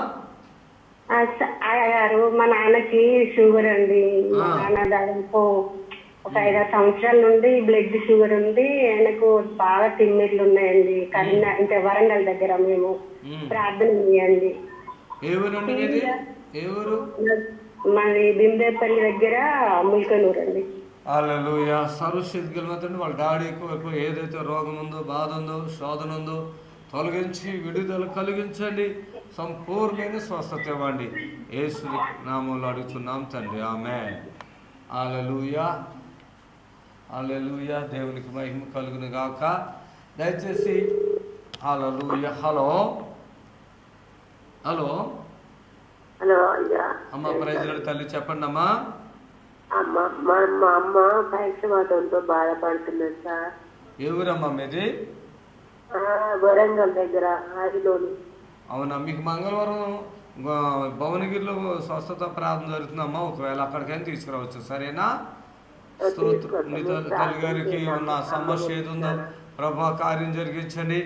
Speaker 6: గారు, మా నాన్నకి షుగర్ అండి. మా నాన్న దాదాపు ఒక 5-6 సంవత్సరాల నుండి బ్లడ్ షుగర్ ఉంది. ఆయనకు బాగా తిమ్మిర్లు ఉన్నాయండి. ఇంకా వరంగల్ దగ్గర మేము ప్రార్థన చేయండి. మాది బిందేపల్లి దగ్గర ముల్కనూరు అండి.
Speaker 1: హల్లెలూయా. సర్వశక్తి గలవాడు వాళ్ళ డాడీ ఎక్కువ ఏదైతే రోగం ఉందో, బాధ ఉందో, శోధన ఉందో తొలగించి విడుదల కలిగించండి. సంపూర్ణమైన స్వస్థత ఇవ్వండి. యేసు నామములో అడుగుతున్నాం తండ్రి. ఆమేన్. హల్లెలూయా. హల్లెలూయా. దేవునికి మహిమ కలుగును గాక. దయచేసి హల్లెలూయా. హలో హలో
Speaker 6: హలో
Speaker 1: అమ్మ, ప్రైజ్ లార్డ్ తల్లి. చెప్పండి అమ్మా.
Speaker 6: మా అమ్మ పక్షవాతంతో బాధపడుతున్నారు సార్.
Speaker 1: ఏ ఊరమ్మా మీది?
Speaker 6: వరంగల్ దగ్గర ఆదిలోని.
Speaker 1: అవునా? మీకు మంగళవారం భువనగిరిలో స్వస్థత ప్రార్థన జరుగుతుందమ్మా. ఒకవేళ అక్కడికైనా తీసుకురావచ్చు. సరేనా? తల్లి గారికి ఉన్న సమస్య ఏది ఉందో ప్రభా కార్యం జరిగించండి.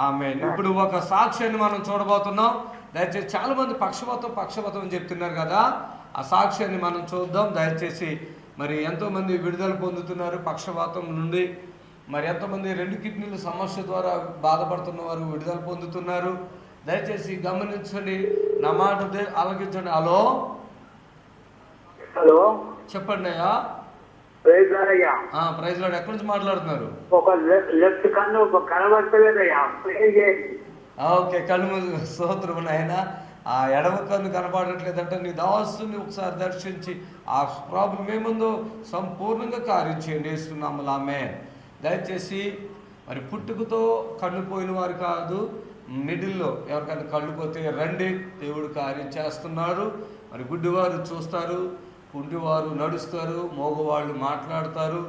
Speaker 1: ఆమేన్. ఇప్పుడు ఒక సాక్ష్యాన్ని మనం చూడబోతున్నాం. దయచేసి చాలా మంది పక్షపాతం అని చెప్తున్నారు కదా, ఆ సాక్ష్యాన్ని మనం చూద్దాం. దయచేసి మరి ఎంతోమంది విడుదల పొందుతున్నారు పక్షపాతం నుండి. మరి ఎంతోమంది 2 కిడ్నీల సమస్య ద్వారా బాధపడుతున్న వారు విడుదల పొందుతున్నారు. దయచేసి గమనించండి, నా మాట ఆలకించండి. హలో
Speaker 10: హలో,
Speaker 1: చెప్పండి అయ్యా.
Speaker 10: ప్రైజ్ లార్డ్ అయ్యా.
Speaker 1: Praise lord. ఎక్కడి నుంచి మాట్లాడుతున్నారు?
Speaker 10: ఒక లెఫ్ట్ కన్ను కనబడతలేదయ్యా.
Speaker 1: ఓకే, కళ్ళు స్తోత్రం నాయన. ఆ ఎడమ కన్ను కనబడట్లేదంటే నీ దాసుని ఒకసారి దర్శించి ఆ ప్రాబ్లం ఏముందో సంపూర్ణంగా కార్యం చేయండి. వేస్తున్నాము. ఆమేన్. దయచేసి మరి పుట్టుకతో కన్ను పోయిన వారు కాదు, మిడిల్లో ఎవరికైనా కళ్ళు పోతే రండి, దేవుడు కార్యం చేస్తున్నారు. మరి గుడ్డివారు చూస్తారు, కుంటివారు నడుస్తారు, మోగవాళ్ళు మాట్లాడతారు.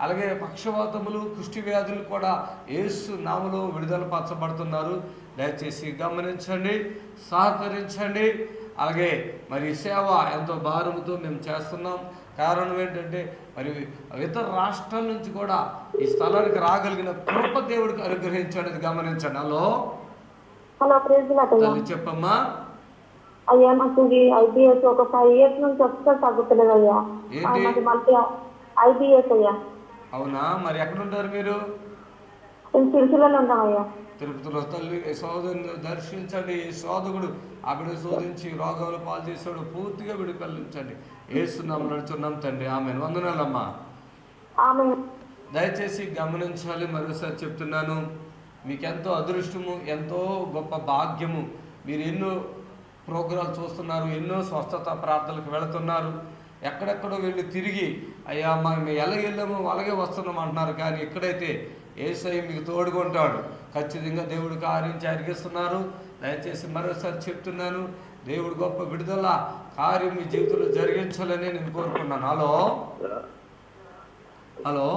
Speaker 1: అలాగే పక్షవాతములు, కుష్టి వ్యాధులు కూడా యేసు నామములో విడుదల పరచబడుతున్నారు. దయచేసి గమనించండి, సహకరించండి. అలాగే మరి సేవ ఎంతో భారముతో మేము చేస్తున్నాం. కారణం ఏంటంటే మరి ఇతర రాష్ట్రాల నుంచి కూడా ఈ స్థలానికి రాగలిగిన కృప దేవుడికి అనుగ్రహించండి, గమనించండి. హలో తల్లి చెప్పమ్మా.
Speaker 6: అయ్యా నాకు ఐబిఎస్ ఒక 5 years నుంచి వస్తే తగ్గుతున్నది అయ్యా.
Speaker 1: ఏంటి
Speaker 6: మళ్ళీ ఐబిఎస్ అయ్యా.
Speaker 1: అవునా, మరి ఎక్కడ ఉంటారు మీరు?
Speaker 6: తిరుపతిలోనే ఉంటాం అయ్యా.
Speaker 1: తిరుపతిలో. తల్లి సోదరుని దర్శించండి. ఈ సోదరుడు ఆవిడ శోధించి రోగాలు పాలు చేసాడు, పూర్తిగా విడిపించండి. ఏసునామములో నడుచున్నాం తండ్రి, ఆమేన్. వందనాలమ్మా. దయచేసి గమనించాలి, మరోసారి చెప్తున్నాను, మీకెంతో అదృష్టము, ఎంతో గొప్ప భాగ్యము. మీరు ఎన్నో ప్రోగ్రాలు చూస్తున్నారు, ఎన్నో స్వస్థత ప్రార్థనలకు వెళుతున్నారు. ఎక్కడెక్కడో వెళ్ళి తిరిగి అయ్యా మేము ఎలాగ వెళ్ళామో అలాగే వస్తున్నాం అంటున్నారు. కానీ ఇక్కడైతే యేసయ్య మీకు తోడుకుంటాడు. ఖచ్చితంగా దేవుడు కార్యం జరిగిస్తున్నారు. దయచేసి మరోసారి చెప్తున్నాను, దేవుడు గొప్ప విడుదల కార్యం మీ జీవితంలో జరిగించాలని నేను కోరుకున్నాను. హలో హలో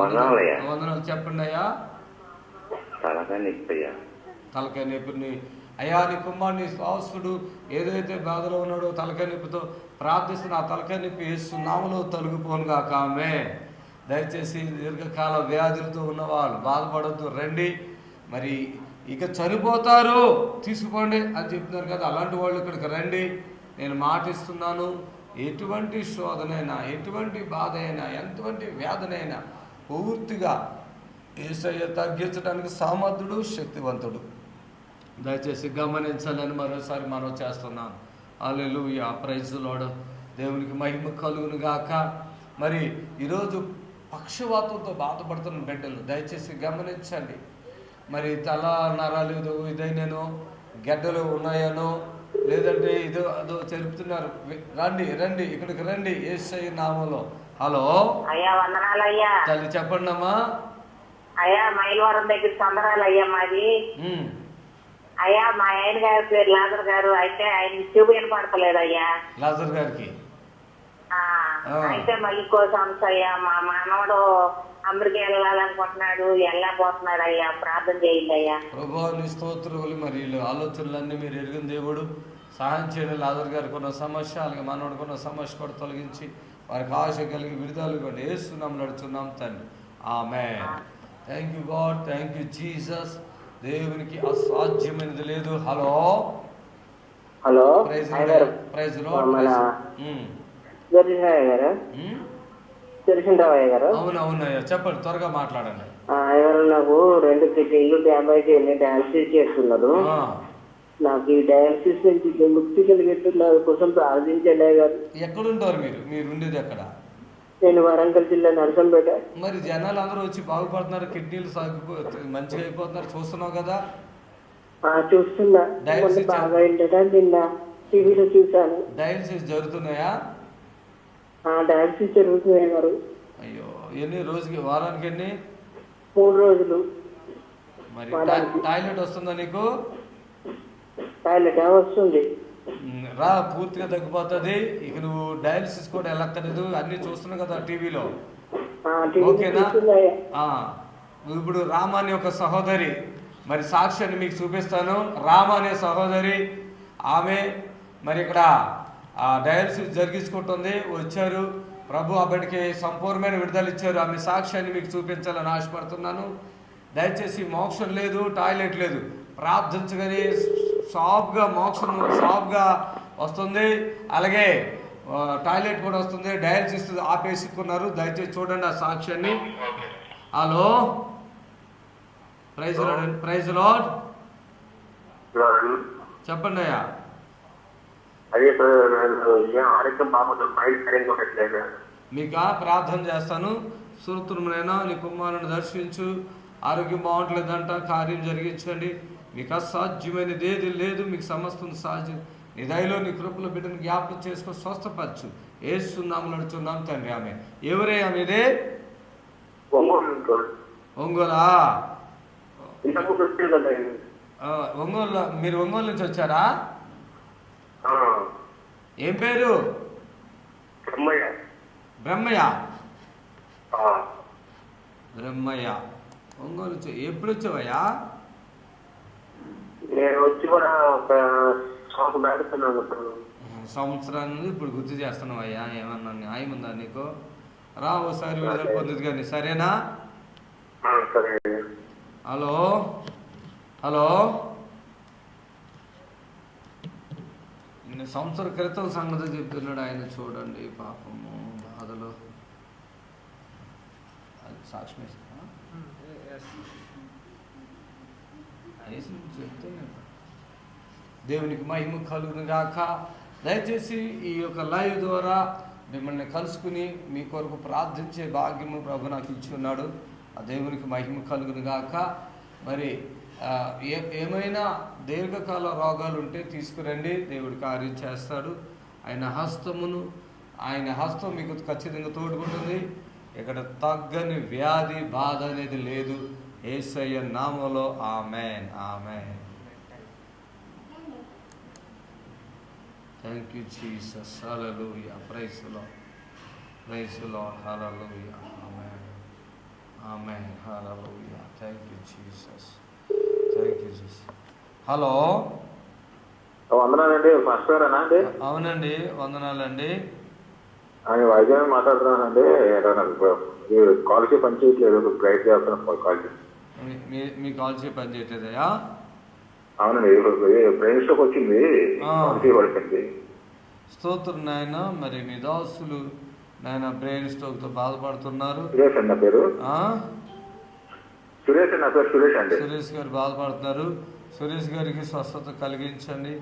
Speaker 1: వందనాలు. చెప్పండి అయ్యా. తలకాయ నొప్పిని అయ్యా, నీ కుమారుని శ్వాసుడు ఏదైతే బాధలో ఉన్నాడో తలకాయ నొప్పితో ప్రార్థిస్తున్న ఆ తలకాయ నొప్పి యేసు నామములో తొలగిపోను గాక. ఆమేన్. దయచేసి దీర్ఘకాల వ్యాధులతో ఉన్నవాళ్ళు బాధపడద్దు, రండి. మరి ఇక చనిపోతారు తీసుకోండి అని చెప్తున్నారు కదా, అలాంటి వాళ్ళు ఇక్కడికి రండి. నేను మాటిస్తున్నాను, ఎటువంటి శోధనైనా, ఎటువంటి బాధ అయినా, ఎటువంటి వ్యాధనైనా పూర్తిగా యేసయ్య తగ్గించడానికి సమర్థుడు, శక్తివంతుడు. దయచేసి గమనించాలని మరోసారి మనం చేస్తున్నాను. హల్లెలూయా, ప్రైజ్ ది లార్డ్. దేవునికి మహిమ కలుగును గాక. మరి ఈరోజు పక్షవాతంతో బాధపడుతున్న బిడ్డలు దయచేసి గమనించండి. మరి తల నరాలు ఏదో ఇదైనానో, గడ్డలు ఉన్నాయనో, లేదంటే ఇదో అదో చెరుపుతున్నారు. రండి రండి, ఇక్కడికి రండి యేసయ్య నామములో. హలో
Speaker 6: అయ్యా, వందనాలయ్యా.
Speaker 1: తల్లి చెప్పండి అమ్మా.
Speaker 6: అయ్యా, మైలవరం దగ్గర సంబరాలు అయ్యా మాది. అయ్యా, మా ఆయన గారి పేరు లాజర్ గారు. అయితే ఆయన ట్యూబ్ వినపడతలేదు అయ్యా.
Speaker 1: లాజర్ గారికి
Speaker 6: అయితే మళ్ళీ ఇంకో సమస్య అయ్యా, మా మనవడు అమెరికా వెళ్ళాలనుకుంటున్నాడు, వెళ్ళకపోతున్నాడు అయ్యా. ప్రార్థన చేయండి అయ్యా.
Speaker 1: ప్రభువాని స్తోత్రములు. మరి ఆలోచనలన్నీ మీరు ఎరిగిన దేవుడు సహాయం చేయండి. లాజర్ గారికి ఉన్న సమస్య, అలాగే మనవడికి ఉన్న సమస్య కూడా తొలగించి వారికి ఆశ కలిగి విడుదల కూడా యేసునామములో నడుచున్నాం తండ్రి. Amen. Thank you God, thank you Jesus. దేవునికి అసాధ్యమైనది లేదు. హలో
Speaker 7: హలో
Speaker 1: ప్రైజ్
Speaker 7: గారు.
Speaker 1: అవునవునయ్యా, చెప్పండి, త్వరగా మాట్లాడండి.
Speaker 7: ఎవరు నాకు 2 కిడ్నీలు డ్యామేజ్ అయ్యి డయాలసిస్ చేస్తున్నారు. నాకు ఈ డయాలసిస్ నుంచి ముక్తి కలిగేట్టున్న కోసం ప్రార్థించండి గారు.
Speaker 1: ఎక్కడుంటారు మీరు? మీరు ఉండేది ఎక్కడ?
Speaker 7: నేను వరంగల్ జిల్లా నరసంపేట.
Speaker 1: మరి జనాలు అందరూ వచ్చి బాగుపడుతున్నారు, కిడ్నీలు మంచిగా అయిపోతున్నారు, చూస్తున్నావు కదా.
Speaker 7: చూస్తున్నా, బాగా నిన్న టీవీలో చూసాను.
Speaker 1: డయాలసిస్ జరుగుతున్నాయా?
Speaker 7: డయాలసిస్ జరుగుతున్నాయి గారు.
Speaker 1: అయ్యో, ఎన్ని రోజుకి, వారానికి ఎన్ని?
Speaker 7: 3 రోజులు.
Speaker 1: మరి టాయిలెట్ వస్తుందా నీకు?
Speaker 7: టాయిలెట్ వస్తుంది.
Speaker 1: రా, పూర్తిగా తగ్గిపోతుంది. ఇక నువ్వు డయాలసిస్ కూడా వెళ్ళక్కర్లేదు, అన్ని చూస్తున్నావు కదా టీవీలో. ఓకేనా? ఇప్పుడు రామ అనే ఒక సహోదరి, మరి సాక్ష్యాన్ని మీకు చూపిస్తాను. రామ అనే సహోదరి, ఆమె మరి ఇక్కడ డయాలసిస్ జరిగించుకుంటుంది. వచ్చారు, ప్రభు ఆ బిడ్డకి సంపూర్ణమైన విడుదల ఇచ్చారు. ఆమె సాక్ష్యాన్ని మీకు చూపించాలని ఆశపడుతున్నాను. దయచేసి మోక్షం లేదు, టాయిలెట్ లేదు, ప్రార్థించగానే సాఫ్గా మోక్షం సాఫ్గా వస్తుంది. అలాగే టాయిలెట్ కూడా వస్తుంది. డయాలసిస్ ఆపేసుకున్నారు. దయచేసి చూడండి ఆ సాక్ష్యాన్ని. Hello praise lord. Praise lord. చెప్పండి అయ్యా.
Speaker 7: అదే ఆరోగ్యం బాగుంటుంది,
Speaker 1: మీకు ప్రార్థన చేస్తాను. సురుతునైనా నీ కుమారుని దర్శించు. ఆరోగ్యం బాగుంటలేదంట, కార్యం జరిగించండి. మీకు అసాధ్యమైనది ఏది లేదు, మీకు సమస్తం సాధ్యం. నీ దయలో నీ కృపలో బిడ్డను జ్ఞాపకం చేసుకొని స్వస్థపరచు. యేసు నామములో నడుచున్నాం తండ్రి. ఆమె ఎవరే? ఆమె ఇదే ఒంగోలా? ఒంగోలు, మీరు ఒంగోలు నుంచి వచ్చారా? ఏం పేరు? బ్రహ్మయ్య. బ్రహ్మయ్య ఒంగోలు నుంచి ఎప్పుడు వచ్చావయ్యా?
Speaker 7: నేను వచ్చి కూడా ఒక
Speaker 1: సంవత్సరాల నుండి ఇప్పుడు గుర్తు చేస్తున్నావు అయ్యా. ఏమన్నా న్యాయం ఉందా నీకు? రా ఒకసారి విడుదల పొందుదు కానీ, సరేనా? హలో హలో, ఇన్ని సంవత్సరాల క్రితం సంగతి చెప్తున్నాడు ఆయన. చూడండి పాపము బాధలు. అది సాక్ష్యం చెప్తే దేవునికి మహిమ కలుగును గాక. దయచేసి ఈ యొక్క లైవ్ ద్వారా మిమ్మల్ని కలుసుకుని మీ కొరకు ప్రార్థించే భాగ్యము ప్రభు నాకు ఇచ్చి ఉన్నాడు. ఆ దేవునికి మహిమ కలుగును గాక. మరి ఏమైనా దీర్ఘకాల రోగాలు ఉంటే తీసుకురండి, దేవుడు కార్యం చేస్తాడు. ఆయన హస్తం మీకు ఖచ్చితంగా తోడుకుంటుంది. ఇక్కడ తగ్గని వ్యాధి బాధ అనేది లేదు. యేసయ్య నామములో amen amen. Thank you Jesus. Hallelujah. Praise the lord. Praise the lord. Hallelujah. Amen amen. Hallelujah. Thank you Jesus. Thank you Jesus. Hello,
Speaker 7: వందనాలండి. ఫస్ట్ గారేనా అండి?
Speaker 1: అవునండి, వందనాలండి.
Speaker 7: వైద్యం మాట్లాడుతున్నానండి. కాల్కి పని చేయట్లేదు, ట్రై చేస్తున్నాను కాల్కి.
Speaker 1: మీ కాల్కి పని చేయట్లేదయా?
Speaker 7: అవునండి, బ్రెయిన్ స్ట్రోక్ వచ్చింది. పడిపోయింది.
Speaker 1: స్తోత్రం నాయన. మరి మీ దాసులు నాయన బ్రెయిన్ స్ట్రోక్తో బాధపడుతున్నారు.
Speaker 7: సురేష్ అన్న పేరు. సురేష్ అన్న పేరు సురేష్ అండి.
Speaker 1: సురేష్ గారు బాధపడుతున్నారు. సురేష్ గారికి స్వస్థత కలిగించండి.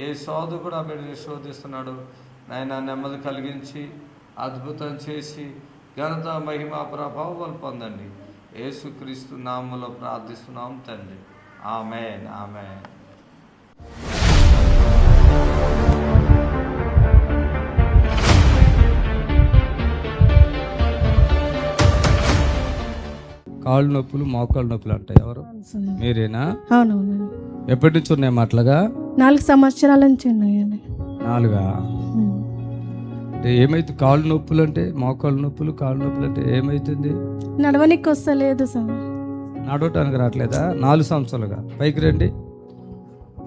Speaker 1: ఏ సాధు కూడా బిడ్డని శోధిస్తున్నాడు నాయన, నెమ్మది కలిగించి అద్భుతం చేసి ఘనత మహిమ ప్రభావాలు పొందండి. యేసుక్రీస్తు నామములో ప్రార్థిస్తున్నాం తండ్రి. ఆమేన్ ఆమేన్. కాళ్ళు నొప్పులు, మోకాళ్ళు నొప్పులు అంటాయి. ఎవరు? మీరేనా?
Speaker 15: అవునవును.
Speaker 1: ఎప్పటి నుంచి ఉన్నాయి అట్లాగా?
Speaker 15: 4 సంవత్సరాల నుంచి ఉన్నాయండి.
Speaker 1: 4 అంటే ఏమైతుంది? కాళ్ళు నొప్పులు అంటే, మోకాళ్ళు నొప్పులు, కాళ్ళు నొప్పులు అంటే ఏమైతుంది?
Speaker 15: నడవనికి వస్తలేదు సార్.
Speaker 1: నడవటానికి రావట్లేదా? 4 సంవత్సరాలుగా. పైకి రండి,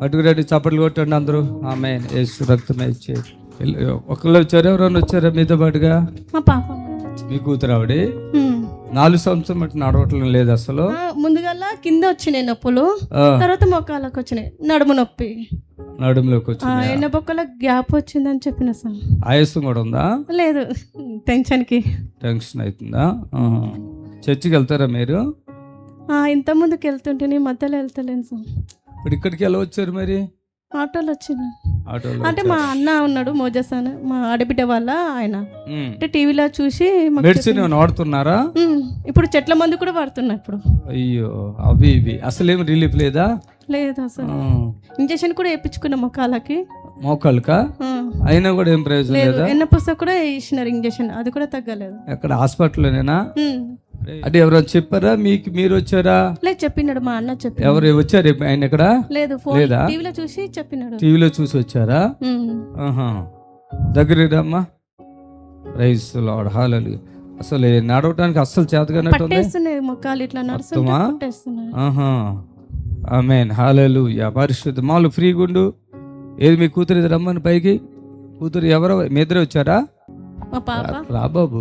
Speaker 1: పట్టుకురండి, చప్పట్లు కొట్టండి అందరూ. ఆమేన్. యేసు రక్తమే ఇచ్చేది. ఒకళ్ళు వచ్చారా? ఎవరన్నా వచ్చారా మీతో పాటుగా?
Speaker 15: మా పాప.
Speaker 1: మీ కూతురు ఆవిడ 4 సంవత్సరం బట్టి నడవటం లేదు అసలు.
Speaker 15: ముందుగా కింద వచ్చినాయి నొప్పులు, తర్వాత మోకాళ్ళకి వచ్చినాయి, నడుము నొప్పి,
Speaker 1: నడుములోకి వచ్చింది.
Speaker 15: ఎన్న బొక్కల గ్యాప్ వచ్చిందని చెప్పిన సార్.
Speaker 1: ఆయాసం కూడా ఉందా?
Speaker 15: లేదు, టెన్షన్
Speaker 1: అవుతుందా? చర్చికి వెళ్తారా మీరు?
Speaker 15: ఇంత ముందుకు వెళ్తుంటే మధ్యలో వెళ్తలేను సార్.
Speaker 1: ఇప్పుడు ఇక్కడికి ఎలా వచ్చారు మరి?
Speaker 15: ఆటోలో వచ్చిన. అంటే మా అన్న ఉన్నాడు మోజస్ అని, మా ఆడబిడ్డ వాళ్ళ ఆయన. అంటే టీవీలో చూసి
Speaker 1: మెడిసిన్ వాడుతున్నారా?
Speaker 15: ఇప్పుడు చెట్ల మందు కూడా వాడుతున్నా ఇప్పుడు.
Speaker 1: అయ్యో, అవి ఇవి అసలేం రిలీఫ్ లేదా?
Speaker 15: లేదు అసలు. ఇంజక్షన్ కూడా వేయించుకున్నా మోకాళ్ళకి.
Speaker 1: మోకాళ్ళకా? అయినా కూడా ఏం ప్రయోజనం లేదా?
Speaker 15: ఎన్న పుస్తకం కూడా వేసినారు ఇంజక్షన్, అది కూడా తగ్గలేదు.
Speaker 1: ఎక్కడ? హాస్పిటల్లోనేనా? అంటే ఎవరైనా చెప్పారా మీకు? మీరు వచ్చారా?
Speaker 15: లేదు, చెప్పినాడు మా అన్న. చెప్పి
Speaker 1: ఎవరు వచ్చారు ఆయన ఇక్కడ?
Speaker 15: లేదు, టీవీలో చూసి చెప్పినాడు.
Speaker 1: టీవీలో చూసి వచ్చారా? దగ్గర రమ్మా. Praise the lord. హల్లెలూయా. అసలు నడవడానికి అస్సలు చేతగానట్టుంది.
Speaker 15: మొక్కాలు ఇట్లా నడుస్తున్నాయి.
Speaker 1: ఆమేన్. హల్లెలూయా. పరిశుద్ధ మాలు ఫ్రీగా ఉండు. ఏది మీ కూతురు? ఇది రమ్మని పైకి. కూతురు ఎవరో? మీ ఇద్దరే వచ్చారా? రా బాబు.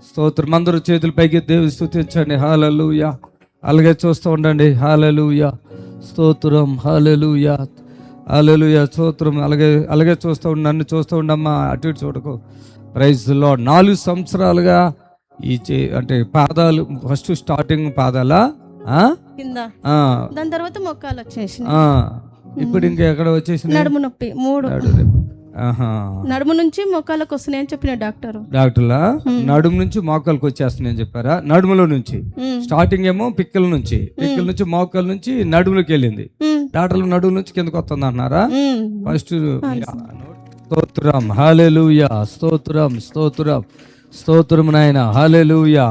Speaker 1: స్తోత్రం. అందరూ చేతుల పైకి దేవుని స్తుతించండి. హల్లెలూయా. అలాగే చూస్తూ ఉండండి. హల్లెలూయా. స్తోత్రం. హల్లెలూయా. హల్లెలూయా. స్తోత్రం. అలాగే చూస్తూ ఉండి, నన్ను చూస్తూ ఉండమ్మా, అటు ఇటు చూడకు. Praise the lord. 4 సంవత్సరాలుగా ఈ అంటే పాదాలు ఫస్ట్ స్టార్టింగ్ పాదాలా
Speaker 15: కింద, దాని తర్వాత మొక్కాలు వచ్చేసి,
Speaker 1: ఇప్పుడు ఇంకా ఎక్కడ వచ్చేసి
Speaker 15: నడుము నొప్పి 3. నడుము నుంచి మోకాళ్ళకి వస్తున్నాయని చెప్పిన
Speaker 1: డాక్టర్లా. నడుము నుంచి మోకాళ్ళకి వచ్చేస్తున్నాయని చెప్పారా? నడుములో నుంచి స్టార్టింగ్ ఏమో పిక్కల నుంచి మోకాళ్ళ నుంచి నడుములోకి వెళ్ళింది. డాక్టర్లు నడుము నుంచి కిందకి వస్తుంది అంటున్నారా? ఫస్ట్ స్తోత్రం. హల్లెలూయా. స్తోత్రం స్తోత్రం స్తోత్రం నాయన. హల్లెలూయా.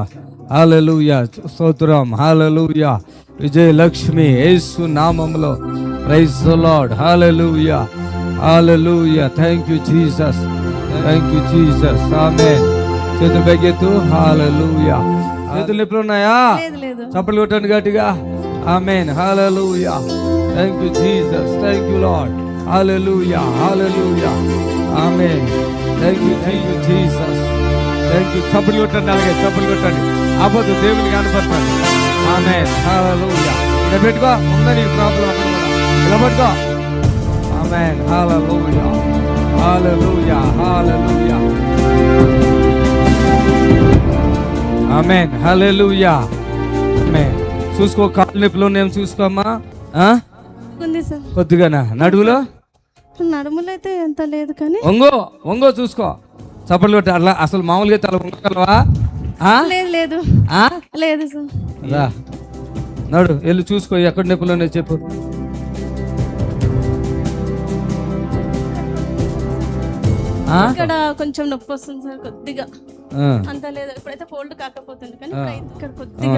Speaker 1: హల్లెలూయా, స్తోత్రం, హల్లెలూయా. విజయలక్ష్మి యేసు నామములో, praise the lord, hallelujah, hallelujah. Thank you Jesus, thank you Jesus. Amen. చేతులు పైకెత్తు. హల్లెలూయా. చేతులు నొప్పులు ఉన్నాయా? చప్పట్లు కొట్టండి గట్టిగా. Amen, hallelujah. Thank you Jesus, thank you lord, hallelujah, hallelujah. Amen. Thank you Jesus, thank you. చప్పట్లు కొట్టండి, అలాగే చప్పట్లు కొట్టండి. ఆపొద్దు, దేవుని కనపడతాడు. ఆమేన్, హల్లెలూయా. ఇలా పెట్టుకో, ఉందా నీకు ప్రాబ్లం అక్కడ కూడా, ఇలా పెట్టుకో. ఆమేన్, హల్లెలూయా, హల్లెలూయా, హల్లెలూయా. ఆమేన్, హల్లెలూయా. ఆమేన్. చూసుకో, కాళ్ళు నొప్పులు ఉన్నాయేమో చూసుకోమ్మా. కొద్దిగానా? నడువులో
Speaker 15: నడుములు అయితే ఎంత లేదు కానీ
Speaker 1: ఒంగో చూసుకో. చప్పట్లు కొట్టి అట్లా అసలు మామూలుగా తల ఉండగలవా?
Speaker 15: లేదు లేదు లేదు సార్.
Speaker 1: రా, నడు, వెళ్ళి చూసుకో ఎక్కడ నొప్పులు ఉన్నాయి చెప్పు.
Speaker 15: ఇక్కడ కొంచెం నొప్పి వస్తుంది సార్, కొద్దిగా. అంత లేదు, ఇప్పుడైతే ఫోల్డ్ కాకపోతుంది కానీ ఇక్కడ కొద్దిగా.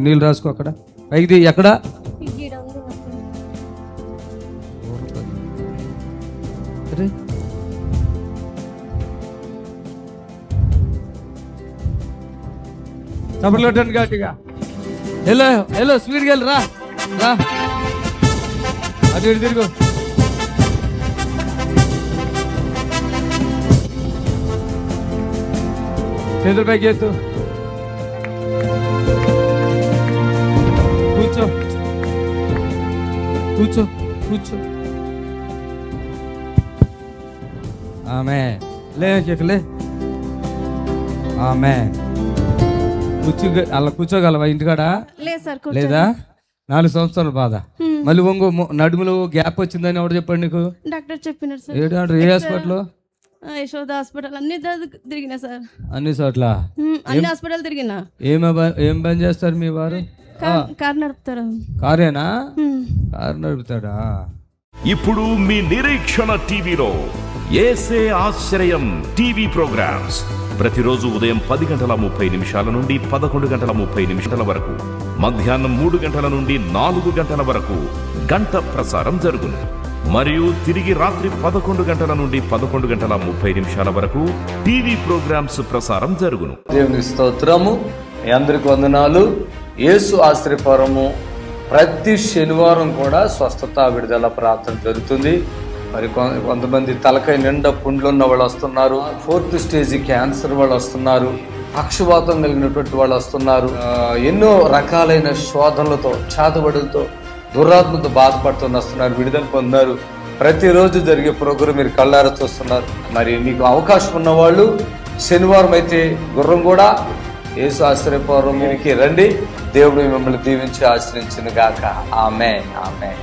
Speaker 1: నీళ్ళు రాసుకో అక్కడ పైకి. ఎక్కడ? చప్పట్లు కొట్టండి గట్టిగా. హలో స్పీడ్కి వెళ్ళి రా, అటు ఇటు తిరుగు. చేతుల పైకి ఎత్తు. కూర్చో కూర్చో కూర్చో. ఆమేన్. లే ఆమేన్. అలా కూర్చోగలవా ఇంటికాడ? లేదా? 4 సంవత్సరాల బాధ. మళ్ళీ నడుములో గ్యాప్ వచ్చిందని ఎవరు చెప్పండి నీకు?
Speaker 15: డాక్టర్ చెప్పినారు సార్.
Speaker 1: ఏ హాస్పిటల్?
Speaker 15: యశోద హాస్పిటల్ అన్ని తిరిగినా సార్.
Speaker 1: అన్ని చోట్ల
Speaker 15: అన్ని హాస్పిటల్ తిరిగినా.
Speaker 1: ఏం పని చేస్తారు మీ వారు?
Speaker 15: కారు నడుపుతారు.
Speaker 1: కారేనా? కారు నడుపుతాడా?
Speaker 4: ఇప్పుడు మీ నిరీక్షణ టీవీలో యేసే ఆశ్రయం టీవీ ప్రోగ్రామ్స్ ప్రతిరోజు ఉదయం 10:30 నుండి 11:30 వరకు, మధ్యాహ్నం 3 గంటల నుండి 4 గంటల వరకు గంట ప్రసారం జరుగును. మరియు తిరిగి రాత్రి 11 గంటల నుండి 11:30 వరకు టీవీ ప్రోగ్రామ్స్ ప్రసారం జరుగును.
Speaker 13: దేవుని స్తోత్రము. మీ అందరికి వందనాలు. యేసు ఆశ్రయపురము ప్రతి శనివారం కూడా స్వస్థత విడుదల ప్రార్థన జరుగుతుంది. మరి కొంతమంది తలకాయ నిండా పుండ్లు ఉన్న వాళ్ళు వస్తున్నారు, 4th స్టేజ్ క్యాన్సర్ వాళ్ళు వస్తున్నారు, పక్షవాతం కలిగినటువంటి వాళ్ళు వస్తున్నారు, ఎన్నో రకాలైన శోధనలతో, చేతబడులతో, దురాత్మతో బాధపడుతూ వస్తున్నారు, విడుదల పొందారు. ప్రతిరోజు జరిగే ప్రోగ్రాం మీరు కళ్ళారా చూస్తున్నారు. మరి మీకు అవకాశం ఉన్నవాళ్ళు శనివారం అయితే గుర్రం కూడా యేసు ఆశ్రయపురంకి రండి. దేవుడు మిమ్మల్ని దీవించి ఆశ్రయించును గాక. Amen, amen.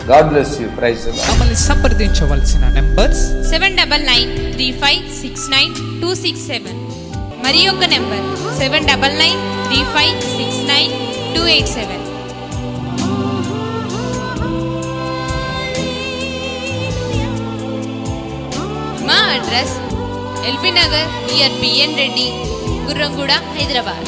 Speaker 13: God bless you. Praise the lord.
Speaker 16: మమ్మల్ని సంప్రదించవలసిన నంబర్స్
Speaker 17: 7993569267 మరి ఒక నంబర్ 7993569287. మా address LB Nagar near BN Reddy, Gurramguda, Hyderabad.